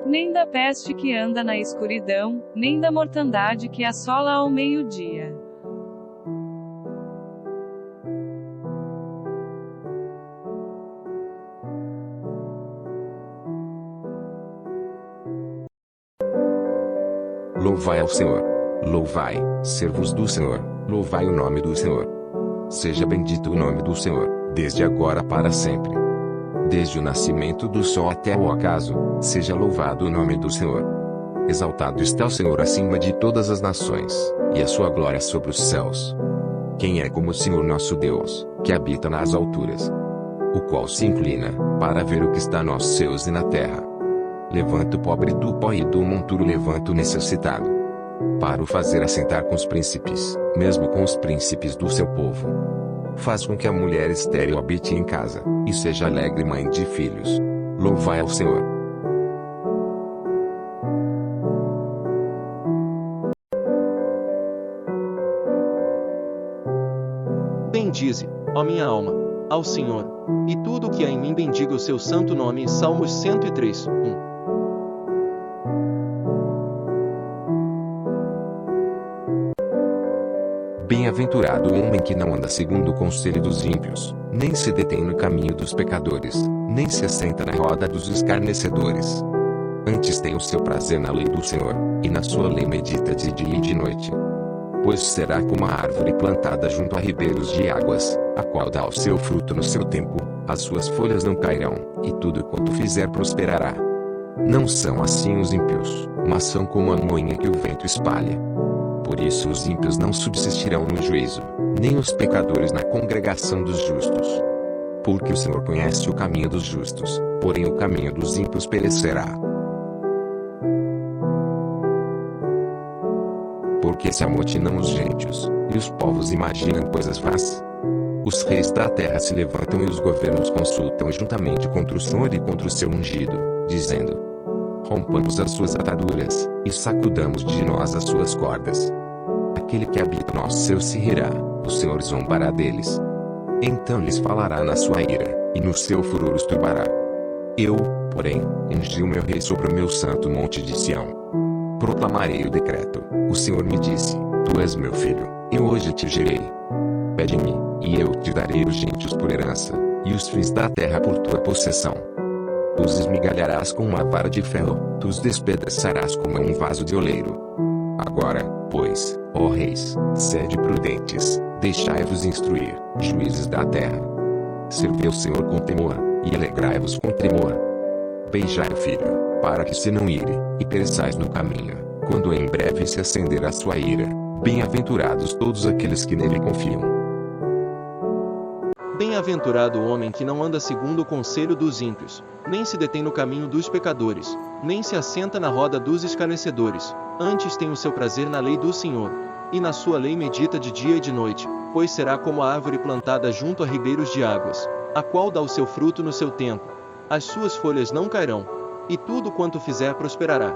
nem da peste que anda na escuridão, nem da mortandade que assola ao meio-dia. Louvai ao Senhor. Louvai, servos do Senhor, louvai o nome do Senhor. Seja bendito o nome do Senhor, desde agora para sempre. Desde o nascimento do sol até o ocaso, seja louvado o nome do Senhor. Exaltado está o Senhor acima de todas as nações, e a sua glória sobre os céus. Quem é como o Senhor nosso Deus, que habita nas alturas, o qual se inclina, para ver o que está nos céus e na terra. Levanta o pobre do pó e do monturo levanta o necessitado, para o fazer assentar com os príncipes, mesmo com os príncipes do seu povo. Faz com que a mulher estéril habite em casa, e seja alegre mãe de filhos. Louvai ao Senhor. Bendize, ó minha alma, ao Senhor, e tudo o que há em mim bendiga o seu santo nome. Salmos 103, 1. Bem-aventurado o homem que não anda segundo o conselho dos ímpios, nem se detém no caminho dos pecadores, nem se assenta na roda dos escarnecedores. Antes pois tem o seu prazer na lei do Senhor, e na sua lei medita de dia e de noite. Pois será como a árvore plantada junto a ribeiros de águas, a qual dá o seu fruto no seu tempo, as suas folhas não cairão, e tudo quanto fizer prosperará. Não são assim os ímpios, mas são como a moinha que o vento espalha. Por isso os ímpios não subsistirão no juízo, nem os pecadores na congregação dos justos. Porque o Senhor conhece o caminho dos justos, porém o caminho dos ímpios perecerá. Porque se amotinam os gentios, e os povos imaginam coisas vãs. Os reis da terra se levantam e os governos consultam juntamente contra o Senhor e contra o seu ungido, dizendo: rompamos as suas ataduras, e sacudamos de nós as suas cordas. Aquele que habita o nosso céu se rirá, o Senhor zombará deles. Então lhes falará na sua ira, e no seu furor os turbará. Eu, porém, ungi o meu rei sobre o meu santo monte de Sião. Proclamarei o decreto. O Senhor me disse: tu és meu filho, eu hoje te gerei. Pede-me, e eu te darei os gentios por herança, e os fins da terra por tua possessão. Tu os esmigalharás com uma vara de ferro, tu os despedaçarás como um vaso de oleiro. Agora, pois, ó reis, sede prudentes, deixai-vos instruir, juízes da terra. Servi ao Senhor com temor, e alegrai-vos com tremor. Beijai o filho, para que se não ire, e pereçais no caminho, quando em breve se acender a sua ira. Bem-aventurados todos aqueles que nele confiam. Bem-aventurado o homem que não anda segundo o conselho dos ímpios, nem se detém no caminho dos pecadores, nem se assenta na roda dos escarnecedores. Antes tem o seu prazer na lei do Senhor, e na sua lei medita de dia e de noite, pois será como a árvore plantada junto a ribeiros de águas, a qual dá o seu fruto no seu tempo. As suas folhas não cairão, e tudo quanto fizer prosperará.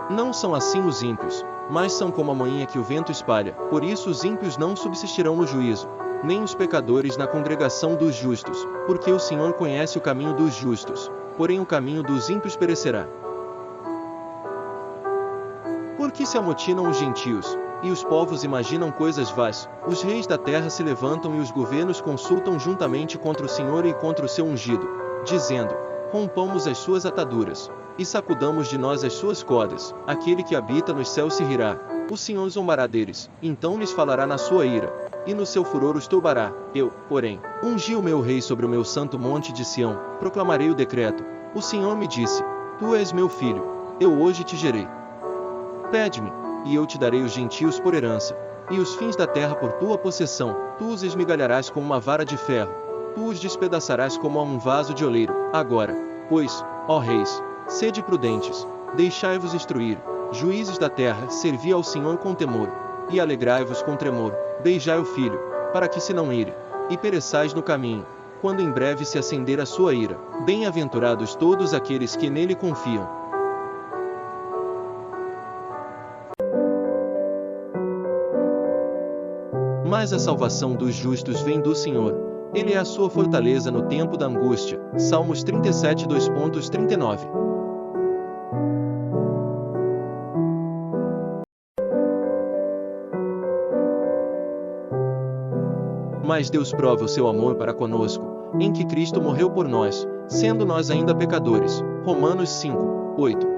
Não são assim os ímpios, mas são como a moinha que o vento espalha. Por isso os ímpios não subsistirão no juízo, nem os pecadores na congregação dos justos, porque o Senhor conhece o caminho dos justos, porém o caminho dos ímpios perecerá. Porque se amotinam os gentios, e os povos imaginam coisas vãs, os reis da terra se levantam e os governos consultam juntamente contra o Senhor e contra o seu ungido, dizendo: rompamos as suas ataduras, e sacudamos de nós as suas cordas. Aquele que habita nos céus se rirá, o Senhor zombará deles, então lhes falará na sua ira, e no seu furor os turbará. Eu, porém, ungi o meu rei sobre o meu santo monte de Sião, proclamarei o decreto. O Senhor me disse: tu és meu filho, eu hoje te gerei. Pede-me, e eu te darei os gentios por herança, e os fins da terra por tua possessão. Tu os esmigalharás com uma vara de ferro, tu os despedaçarás como a um vaso de oleiro. Agora, pois, ó reis, sede prudentes, deixai-vos instruir, juízes da terra, servi ao Senhor com temor, e alegrai-vos com tremor. Beijai o filho, para que se não ire, e pereçais no caminho, quando em breve se acender a sua ira. Bem-aventurados todos aqueles que nele confiam. Mas a salvação dos justos vem do Senhor. Ele é a sua fortaleza no tempo da angústia. Salmos 37, 2.39. Mas Deus prova o seu amor para conosco, em que Cristo morreu por nós, sendo nós ainda pecadores. Romanos 5, 8.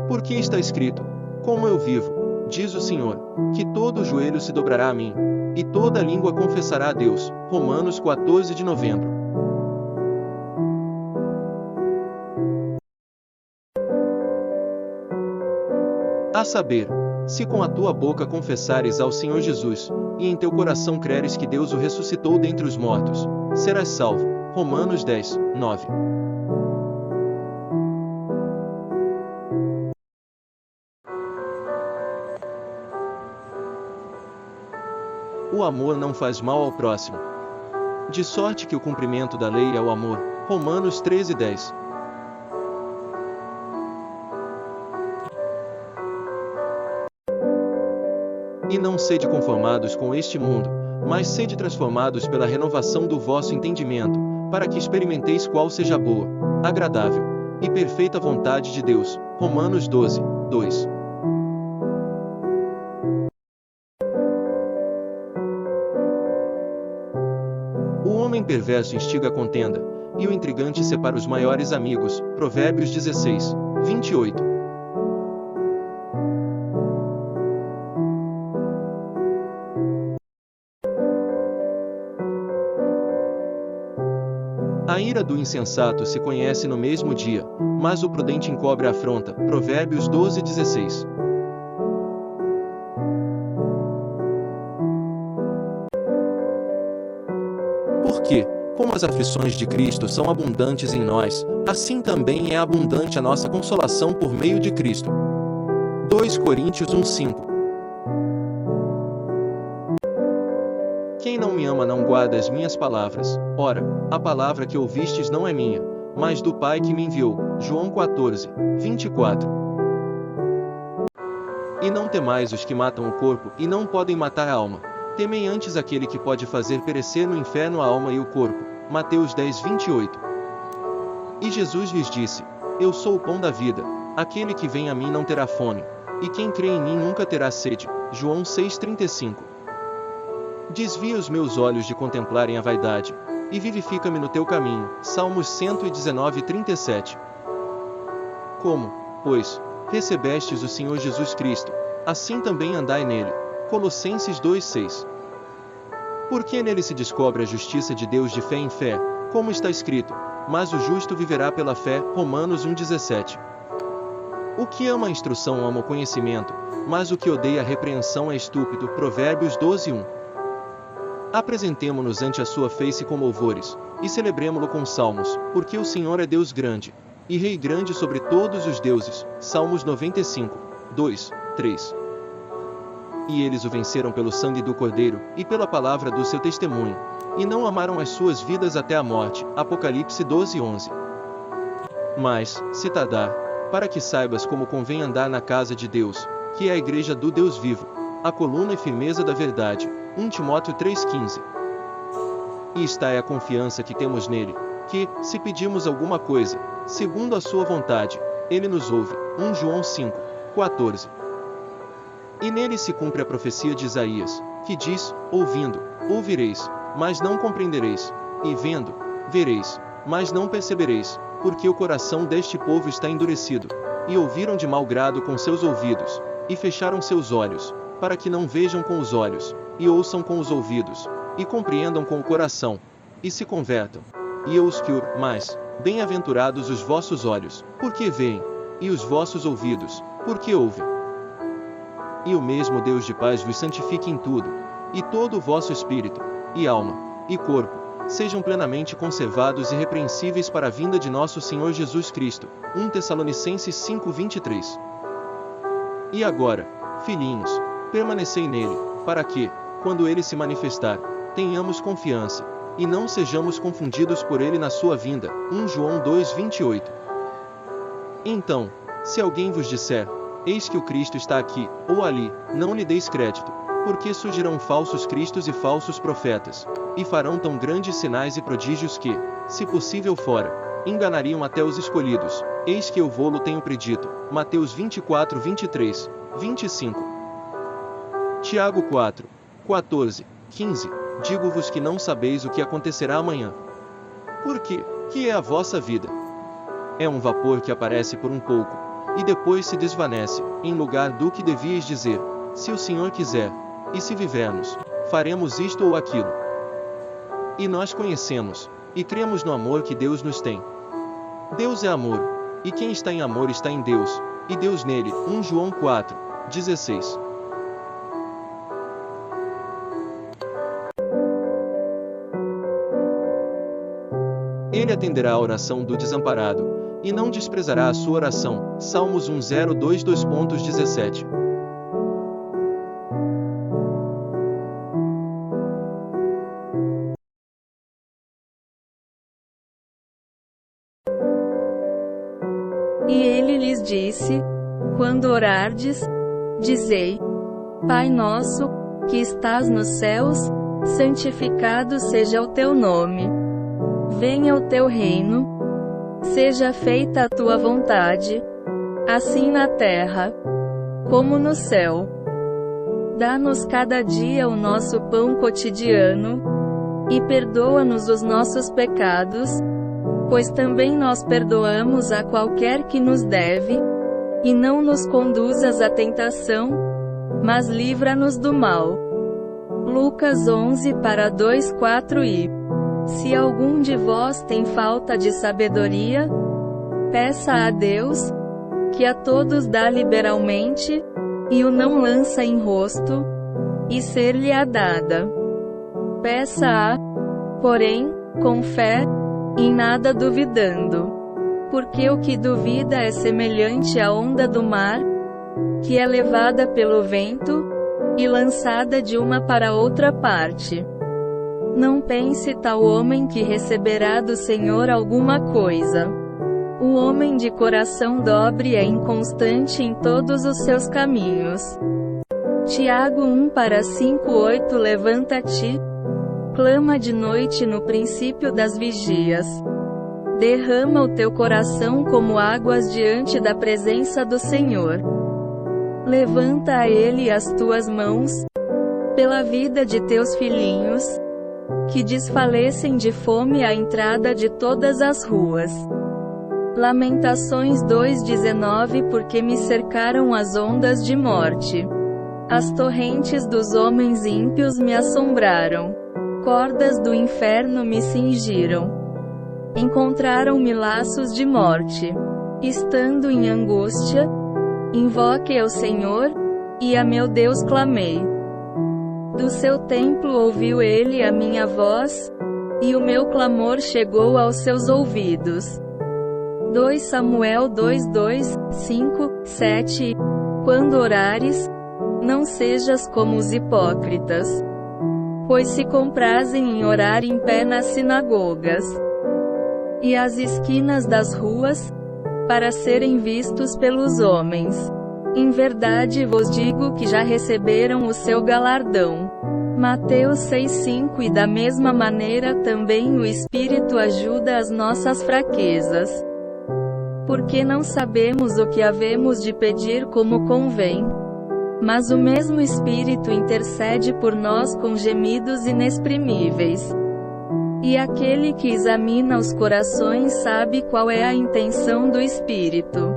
Porque está escrito: como eu vivo, diz o Senhor, que todo joelho se dobrará a mim, e toda língua confessará a Deus. Romanos 14 de novembro. A saber, se com a tua boca confessares ao Senhor Jesus, e em teu coração creres que Deus o ressuscitou dentre os mortos, serás salvo. Romanos 10, 9. O amor não faz mal ao próximo. De sorte que o cumprimento da lei é o amor. Romanos 13, 10. E não sede conformados com este mundo, mas sede transformados pela renovação do vosso entendimento, para que experimenteis qual seja a boa, agradável e perfeita vontade de Deus. Romanos 12, 2. homem perverso instiga a contenda, e o intrigante separa os maiores amigos. Provérbios 16, 28. A ira do insensato se conhece no mesmo dia, mas o prudente encobre a afronta. Provérbios 12, 16. Porque, como as aflições de Cristo são abundantes em nós, assim também é abundante a nossa consolação por meio de Cristo. 2 Coríntios 1:5. Quem não me ama não guarda as minhas palavras. Ora, a palavra que ouvistes não é minha, mas do Pai que me enviou. João 14, 24. E não temais os que matam o corpo e não podem matar a alma. Temei antes aquele que pode fazer perecer no inferno a alma e o corpo. Mateus 10, 28. E Jesus lhes disse: Eu sou o pão da vida. Aquele que vem a mim não terá fome, e quem crê em mim nunca terá sede. João 6,35. Desvia os meus olhos de contemplarem a vaidade, e vivifica-me no teu caminho. Salmos 119, 37. Como, pois, recebestes o Senhor Jesus Cristo, assim também andai nele. Colossenses 2,6. Porque nele se descobre a justiça de Deus de fé em fé, como está escrito: mas o justo viverá pela fé. Romanos 1,17. O que ama a instrução ama o conhecimento, mas o que odeia a repreensão é estúpido. Provérbios 12:1. Apresentemo-nos ante a sua face com louvores, e celebremo-lo com salmos, porque o Senhor é Deus grande, e Rei grande sobre todos os deuses. Salmos 95, 2, 3. E eles o venceram pelo sangue do Cordeiro, e pela palavra do seu testemunho, e não amaram as suas vidas até a morte. Apocalipse 12:11. Mas, se tardar, para que saibas como convém andar na casa de Deus, que é a igreja do Deus vivo, a coluna e firmeza da verdade. 1 Timóteo 3,15. E esta é a confiança que temos nele, que, se pedimos alguma coisa, segundo a sua vontade, ele nos ouve. 1 João 5, 14. E nele se cumpre a profecia de Isaías, que diz: ouvindo, ouvireis, mas não compreendereis, e vendo, vereis, mas não percebereis, porque o coração deste povo está endurecido, e ouviram de mau grado com seus ouvidos, e fecharam seus olhos, para que não vejam com os olhos, e ouçam com os ouvidos, e compreendam com o coração, e se convertam. E eu os curo. Mas, bem-aventurados os vossos olhos, porque veem, e os vossos ouvidos, porque ouvem. E o mesmo Deus de paz vos santifique em tudo, e todo o vosso espírito, e alma, e corpo, sejam plenamente conservados irrepreensíveis para a vinda de nosso Senhor Jesus Cristo. 1 Tessalonicenses 5:23. E agora, filhinhos, permanecei nele, para que, quando ele se manifestar, tenhamos confiança, e não sejamos confundidos por ele na sua vinda. 1 João 2:28. Então, se alguém vos disser: eis que o Cristo está aqui, ou ali, não lhe deis crédito, porque surgirão falsos cristos e falsos profetas, e farão tão grandes sinais e prodígios que, se possível fora, enganariam até os escolhidos. Eis que eu vou-lo tenho predito. Mateus 24, 23, 25. Tiago 4, 14, 15. Digo-vos que não sabeis o que acontecerá amanhã. Porque, que é a vossa vida? É um vapor que aparece por um pouco, e depois se desvanece, em lugar do que devíeis dizer: se o Senhor quiser, e se vivermos, faremos isto ou aquilo. E nós conhecemos, e cremos no amor que Deus nos tem. Deus é amor, e quem está em amor está em Deus, e Deus nele. 1 João 4, 16. Ele atenderá à oração do desamparado, e não desprezará a sua oração. Salmos 1:02, 2:17. E ele lhes disse: quando orardes, dizei: Pai nosso, que estás nos céus, santificado seja o teu nome. Venha o teu reino. Seja feita a tua vontade, assim na terra, como no céu. Dá-nos cada dia o nosso pão cotidiano. e perdoa-nos os nossos pecados, pois também nós perdoamos a qualquer que nos deve, e não nos conduzas à tentação, mas livra-nos do mal. Lucas 11:2-4 E se algum de vós tem falta de sabedoria, peça a Deus, que a todos dá liberalmente, e o não lança em rosto, e ser-lhe-á dada. Peça-a, porém, com fé, em nada duvidando. Porque o que duvida é semelhante à onda do mar, que é levada pelo vento, e lançada de uma para outra parte. Não pense tal homem que receberá do Senhor alguma coisa. O homem de coração dobre é inconstante em todos os seus caminhos. Tiago 1:5-8 Levanta-te, clama de noite no princípio das vigias. Derrama o teu coração como águas diante da presença do Senhor. Levanta a Ele as tuas mãos, pela vida de teus filhinhos, que desfalecem de fome à entrada de todas as ruas. Lamentações 2:19 Porque me cercaram as ondas de morte. As torrentes dos homens ímpios me assombraram. Cordas do inferno me cingiram. Encontraram-me laços de morte. Estando em angústia, invoquei ao Senhor, e a meu Deus clamei. Do seu templo ouviu ele a minha voz, e o meu clamor chegou aos seus ouvidos. 2 Samuel 2:5-7 Quando orares, não sejas como os hipócritas, pois se comprazem em orar em pé nas sinagogas e às esquinas das ruas, para serem vistos pelos homens. Em verdade vos digo que já receberam o seu galardão. Mateus 6:5 E da mesma maneira também o Espírito ajuda as nossas fraquezas. Porque não sabemos o que havemos de pedir como convém. Mas o mesmo Espírito intercede por nós com gemidos inexprimíveis. E aquele que examina os corações sabe qual é a intenção do Espírito.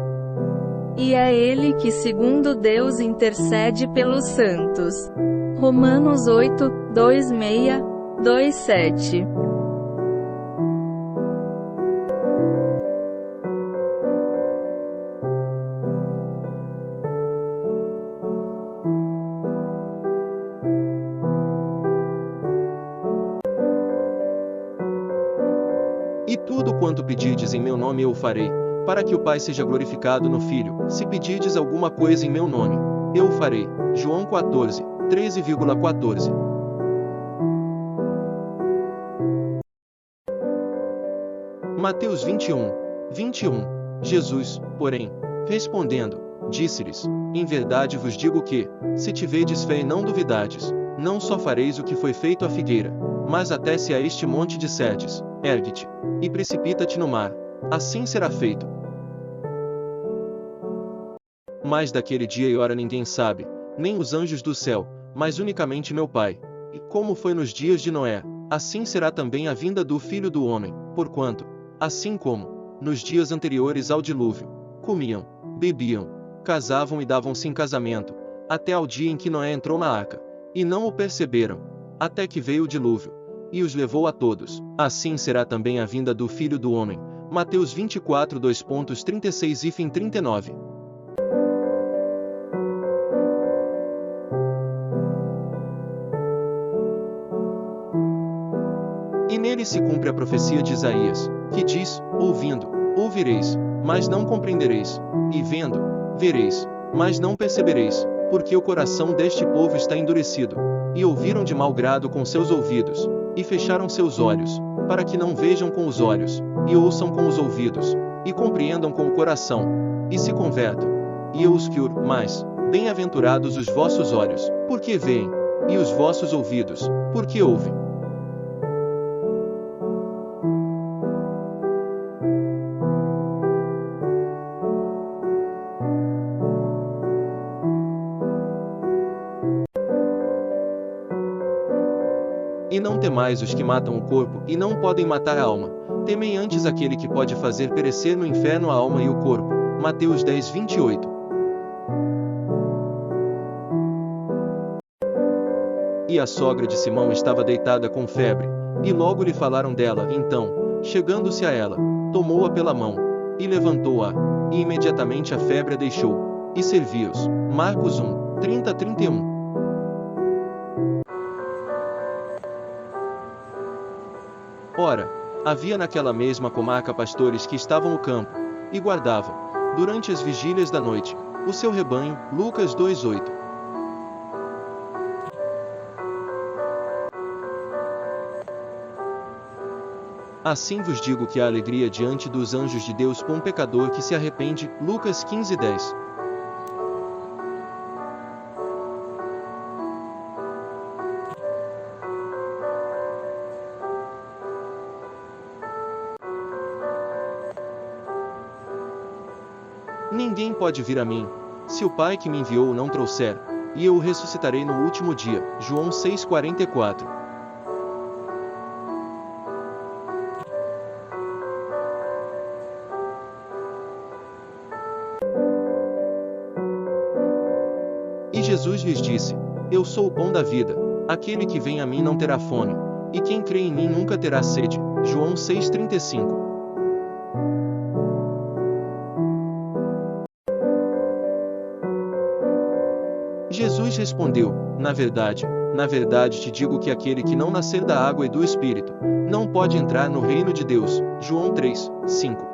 E é Ele que segundo Deus intercede pelos santos. Romanos 8:2-6-7 E tudo quanto pedirdes em meu nome eu o farei, para que o Pai seja glorificado no Filho. Se pedirdes alguma coisa em meu nome, eu o farei. João 14:13-14. Mateus 21:21. Jesus, porém, respondendo, disse-lhes: Em verdade vos digo que, se tiverdes fé e não duvidades, não só fareis o que foi feito à figueira, mas até se a este monte disserdes: Ergue-te, e precipita-te no mar, assim será feito. Mas daquele dia e hora ninguém sabe, nem os anjos do céu, mas unicamente meu Pai. E como foi nos dias de Noé, assim será também a vinda do Filho do Homem, porquanto, assim como, nos dias anteriores ao dilúvio, comiam, bebiam, casavam e davam-se em casamento, até ao dia em que Noé entrou na arca, e não o perceberam, até que veio o dilúvio, e os levou a todos. Assim será também a vinda do Filho do Homem. Mateus 24:36-39. E nele se cumpre a profecia de Isaías, que diz: Ouvindo, ouvireis, mas não compreendereis, e vendo, vereis, mas não percebereis, porque o coração deste povo está endurecido, e ouviram de mau grado com seus ouvidos, e fecharam seus olhos, para que não vejam com os olhos, e ouçam com os ouvidos, e compreendam com o coração, e se convertam. E eu os curo, mas, bem-aventurados os vossos olhos, porque veem, e os vossos ouvidos, porque ouvem. E não temais os que matam o corpo e não podem matar a alma. Temei antes aquele que pode fazer perecer no inferno a alma e o corpo. Mateus 10, 28. E a sogra de Simão estava deitada com febre, e logo lhe falaram dela. Então, chegando-se a ela, tomou-a pela mão, e levantou-a, e imediatamente a febre a deixou, e serviu-os. Marcos 1, 30-31. Ora, havia naquela mesma comarca pastores que estavam no campo, e guardavam, durante as vigílias da noite, o seu rebanho. Lucas 2:8. Assim vos digo que há alegria diante dos anjos de Deus por um pecador que se arrepende. Lucas 15:10. Ninguém pode vir a mim, se o Pai que me enviou não trouxer, e eu o ressuscitarei no último dia. João 6:44. E Jesus lhes disse: Eu sou o pão da vida. Aquele que vem a mim não terá fome, e quem crê em mim nunca terá sede. João 6:35. Jesus respondeu: na verdade te digo que aquele que não nascer da água e do Espírito, não pode entrar no reino de Deus. João 3, 5.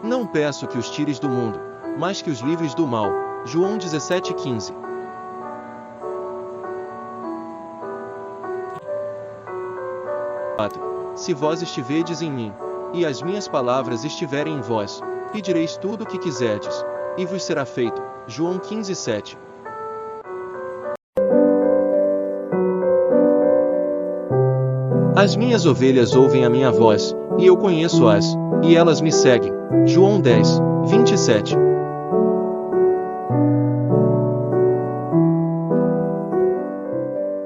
Não peço que os tires do mundo, mas que os livres do mal. João 17:15. Se vós estiverdes em mim, e as minhas palavras estiverem em vós, pedireis tudo o que quiserdes, e vos será feito. João 15:7. As minhas ovelhas ouvem a minha voz, e eu conheço-as, e elas me seguem. João 10, 27.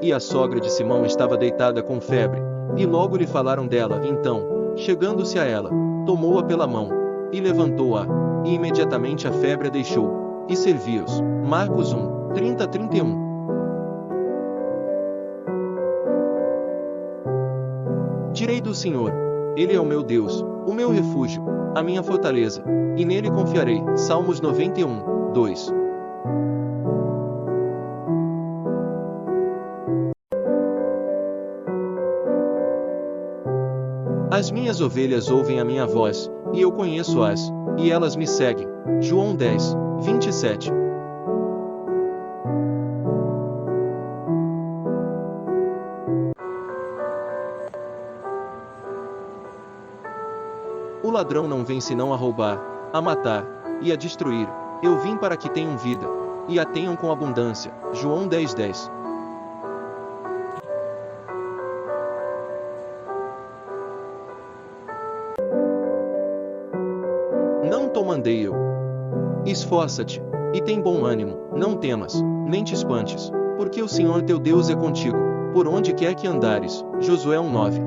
E a sogra de Simão estava deitada com febre, e logo lhe falaram dela. Então, chegando-se a ela, tomou-a pela mão, e levantou-a, e imediatamente a febre a deixou, e serviu-os. Marcos 1, 30-31. Direi do Senhor: Ele é o meu Deus, o meu refúgio, a minha fortaleza, e nele confiarei. Salmos 91, 2. As minhas ovelhas ouvem a minha voz, e eu conheço-as, e elas me seguem. João 10, 27. O ladrão não vem senão a roubar, a matar, e a destruir. Eu vim para que tenham vida, e a tenham com abundância. João 10, 10. Não te mandei eu. Esforça-te, e tem bom ânimo, não temas, nem te espantes, porque o Senhor teu Deus é contigo, por onde quer que andares. Josué 1:9.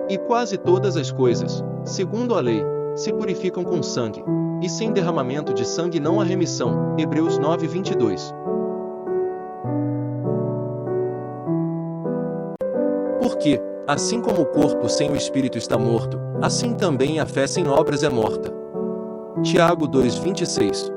E quase todas as coisas, segundo a lei, se purificam com sangue, e sem derramamento de sangue não há remissão. Hebreus 9:22. Porque, assim como o corpo sem o espírito está morto, assim também a fé sem obras é morta. Tiago 2:26.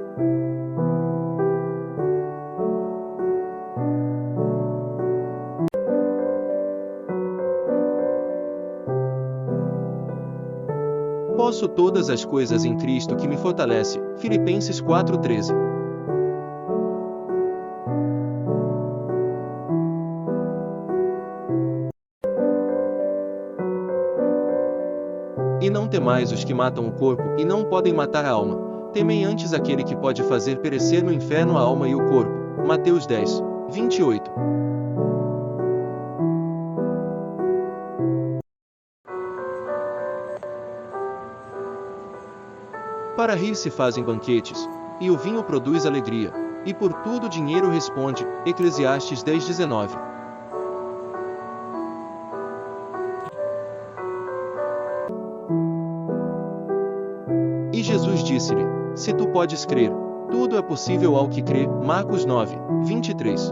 Posso todas as coisas em Cristo que me fortalece. Filipenses 4:13. E não temais os que matam o corpo e não podem matar a alma. Temei antes aquele que pode fazer perecer no inferno a alma e o corpo. Mateus 10, 28. Para rir se fazem banquetes, e o vinho produz alegria, e por tudo o dinheiro responde. Eclesiastes 10:19. E Jesus disse-lhe: Se tu podes crer, tudo é possível ao que crê. Marcos 9:23.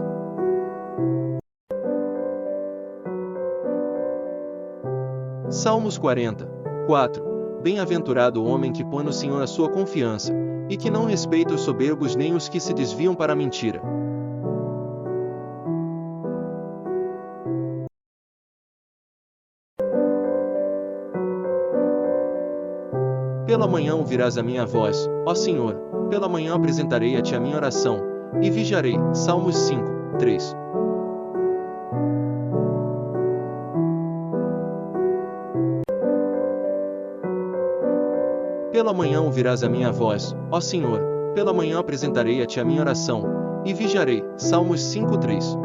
Salmos 40:4. Bem-aventurado o homem que põe no Senhor a sua confiança, e que não respeita os soberbos nem os que se desviam para a mentira. Pela manhã ouvirás a minha voz, ó Senhor, pela manhã apresentarei a ti a minha oração, e vigiarei. Salmos 5:3. Pela manhã ouvirás a minha voz, ó Senhor, pela manhã apresentarei a ti a minha oração, e vigiarei. Salmos 5:3.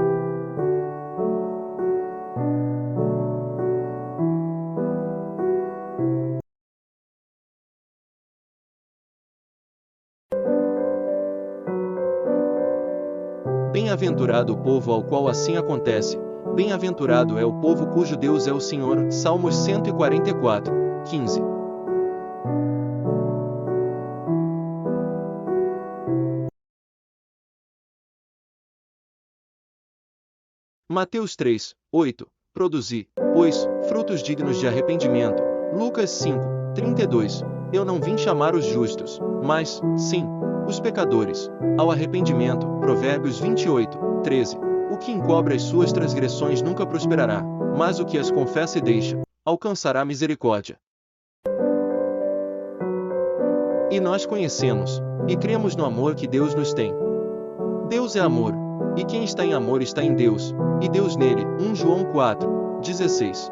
Bem-aventurado o povo ao qual assim acontece, bem-aventurado é o povo cujo Deus é o Senhor. Salmos 144:15. Mateus 3:8. Produzi, pois, frutos dignos de arrependimento. Lucas 5:32. Eu não vim chamar os justos, mas, sim, os pecadores, ao arrependimento. Provérbios 28:13. O que encobre as suas transgressões nunca prosperará, mas o que as confessa e deixa, alcançará misericórdia. E nós conhecemos, e cremos no amor que Deus nos tem. Deus é amor, e quem está em amor está em Deus, e Deus nele. 1 João 4:16.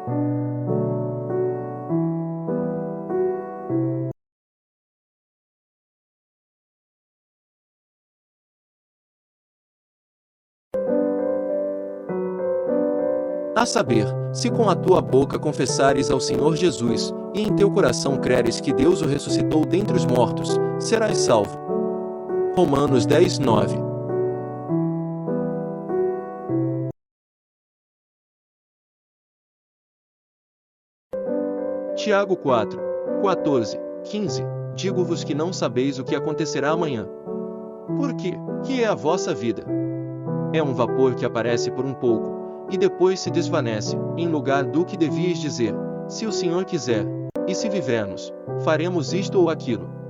A saber, se com a tua boca confessares ao Senhor Jesus, e em teu coração creres que Deus o ressuscitou dentre os mortos, serás salvo. Romanos 10:9. Tiago 4:14-15. Digo-vos que não sabeis o que acontecerá amanhã. Por quê? Que é a vossa vida? É um vapor que aparece por um pouco, e depois se desvanece. Em lugar do que devíeis dizer: se o Senhor quiser, e se vivermos, faremos isto ou aquilo.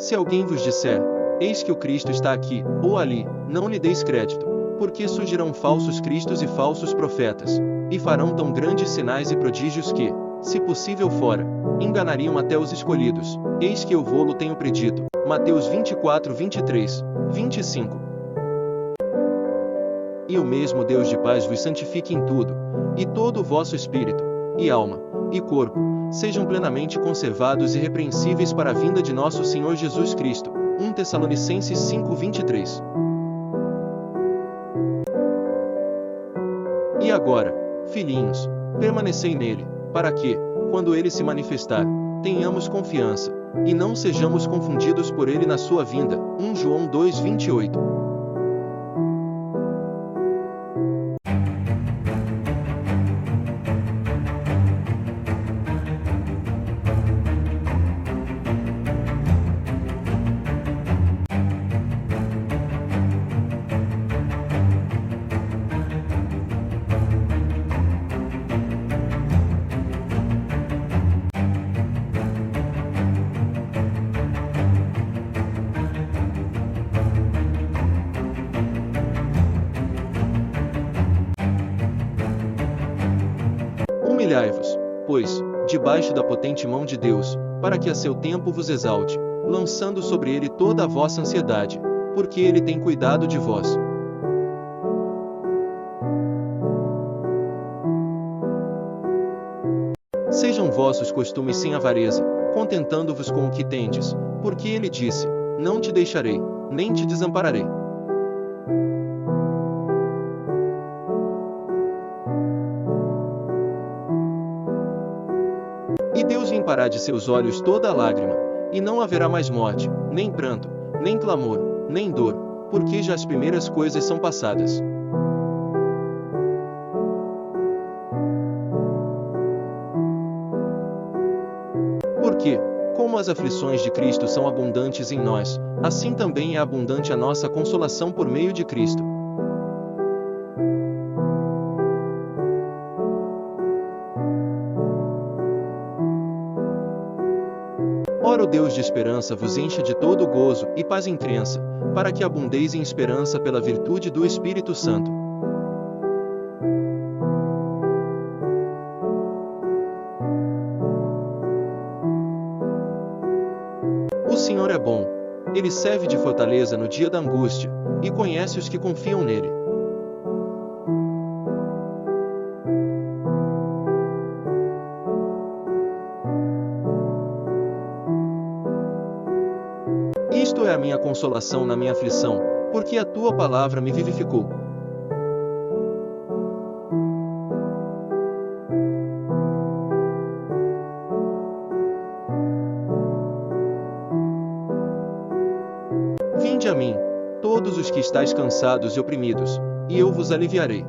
Se alguém vos disser, eis que o Cristo está aqui, ou ali, não lhe deis crédito, porque surgirão falsos cristos e falsos profetas, e farão tão grandes sinais e prodígios que, se possível fora, enganariam até os escolhidos. Eis que eu vô-lo tenho predito. Mateus 24, 23, 25. E o mesmo Deus de paz vos santifique em tudo, e todo o vosso espírito, e alma, e corpo, sejam plenamente conservados e irrepreensíveis para a vinda de nosso Senhor Jesus Cristo. 1 Tessalonicenses 5, 23. E agora, filhinhos, permanecei nele, para que, quando ele se manifestar, tenhamos confiança, e não sejamos confundidos por ele na sua vinda. 1 João 2, 28. Humilhai-vos, pois, debaixo da potente mão de Deus, para que a seu tempo vos exalte, lançando sobre ele toda a vossa ansiedade, porque ele tem cuidado de vós. Sejam vossos costumes sem avareza, contentando-vos com o que tendes, porque ele disse, não te deixarei, nem te desampararei. E Deus limpará de seus olhos toda a lágrima, e não haverá mais morte, nem pranto, nem clamor, nem dor, porque já as primeiras coisas são passadas. Porque, como as aflições de Cristo são abundantes em nós, assim também é abundante a nossa consolação por meio de Cristo. Ora, o Deus de esperança vos encha de todo gozo e paz em crença, para que abundeis em esperança pela virtude do Espírito Santo. O Senhor é bom. Ele serve de fortaleza no dia da angústia, e conhece os que confiam nele. Isto é a minha consolação na minha aflição, porque a tua palavra me vivificou. Vinde a mim, todos os que estáis cansados e oprimidos, e eu vos aliviarei.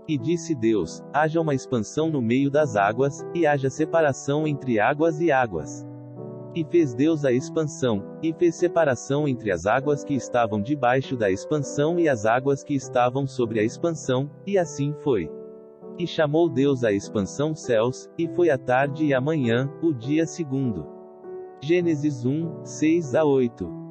E disse Deus, haja uma expansão no meio das águas, e haja separação entre águas e águas. E fez Deus a expansão, e fez separação entre as águas que estavam debaixo da expansão e as águas que estavam sobre a expansão, e assim foi. E chamou Deus a expansão céus, e foi a tarde e a manhã, o dia segundo. Gênesis 1, 6 a 8.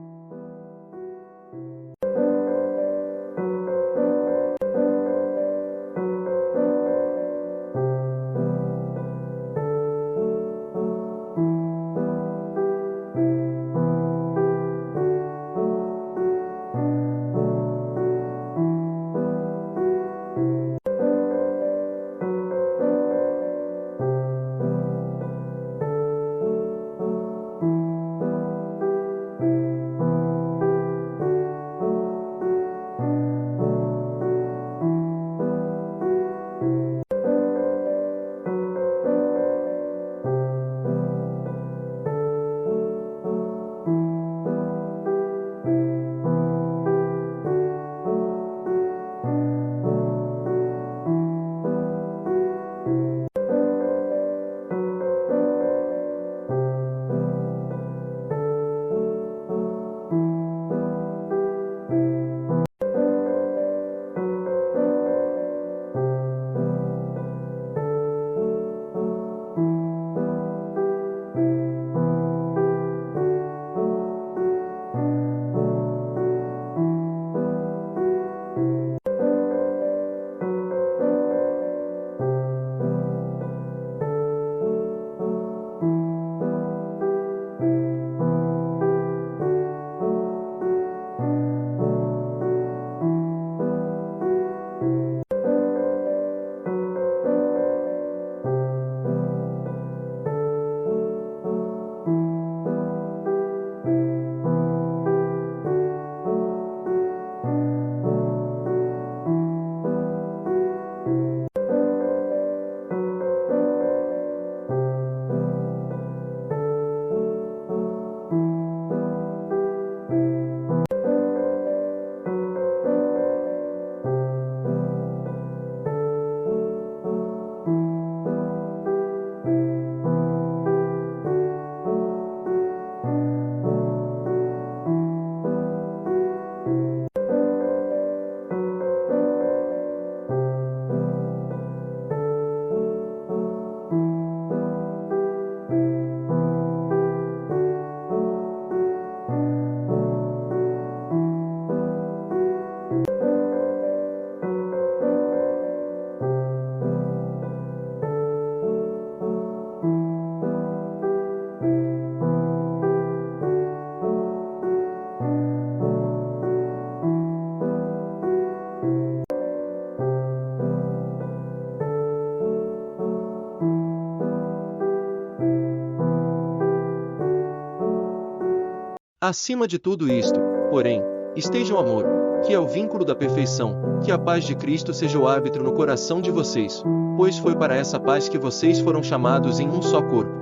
Acima de tudo isto, porém, esteja o amor, que é o vínculo da perfeição, que a paz de Cristo seja o árbitro no coração de vocês, pois foi para essa paz que vocês foram chamados em um só corpo.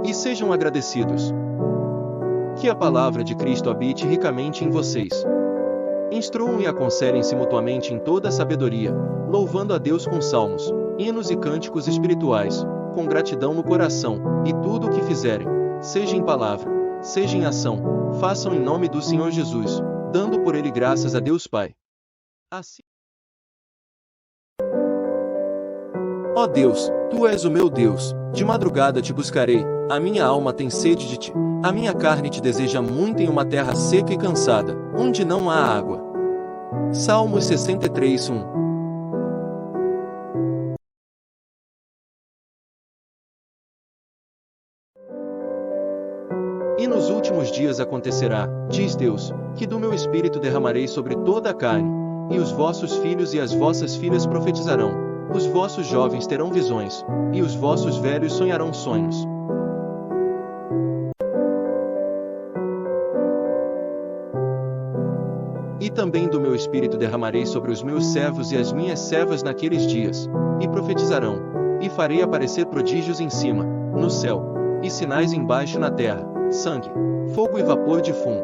E sejam agradecidos. Que a palavra de Cristo habite ricamente em vocês. Instruam e aconselhem-se mutuamente em toda a sabedoria, louvando a Deus com salmos, hinos e cânticos espirituais, com gratidão no coração, e tudo o que fizerem, seja em palavra, seja em ação, façam em nome do Senhor Jesus, dando por ele graças a Deus Pai. Assim. Ó Deus, Tu és o meu Deus, de madrugada te buscarei, a minha alma tem sede de Ti, a minha carne te deseja muito em uma terra seca e cansada, onde não há água. Salmos 63, 1. E nos últimos dias acontecerá, diz Deus, que do meu espírito derramarei sobre toda a carne, e os vossos filhos e as vossas filhas profetizarão, os vossos jovens terão visões, e os vossos velhos sonharão sonhos. E também do meu espírito derramarei sobre os meus servos e as minhas servas naqueles dias, e profetizarão, e farei aparecer prodígios em cima, no céu, e sinais embaixo na terra, sangue, fogo e vapor de fumo.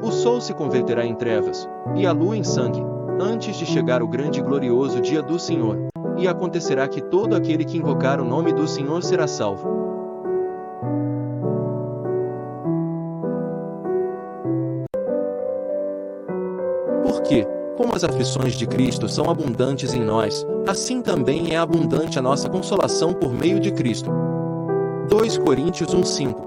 O sol se converterá em trevas, e a lua em sangue, antes de chegar o grande e glorioso dia do Senhor, e acontecerá que todo aquele que invocar o nome do Senhor será salvo. Porque, como as aflições de Cristo são abundantes em nós, assim também é abundante a nossa consolação por meio de Cristo. 2 Coríntios 1:5.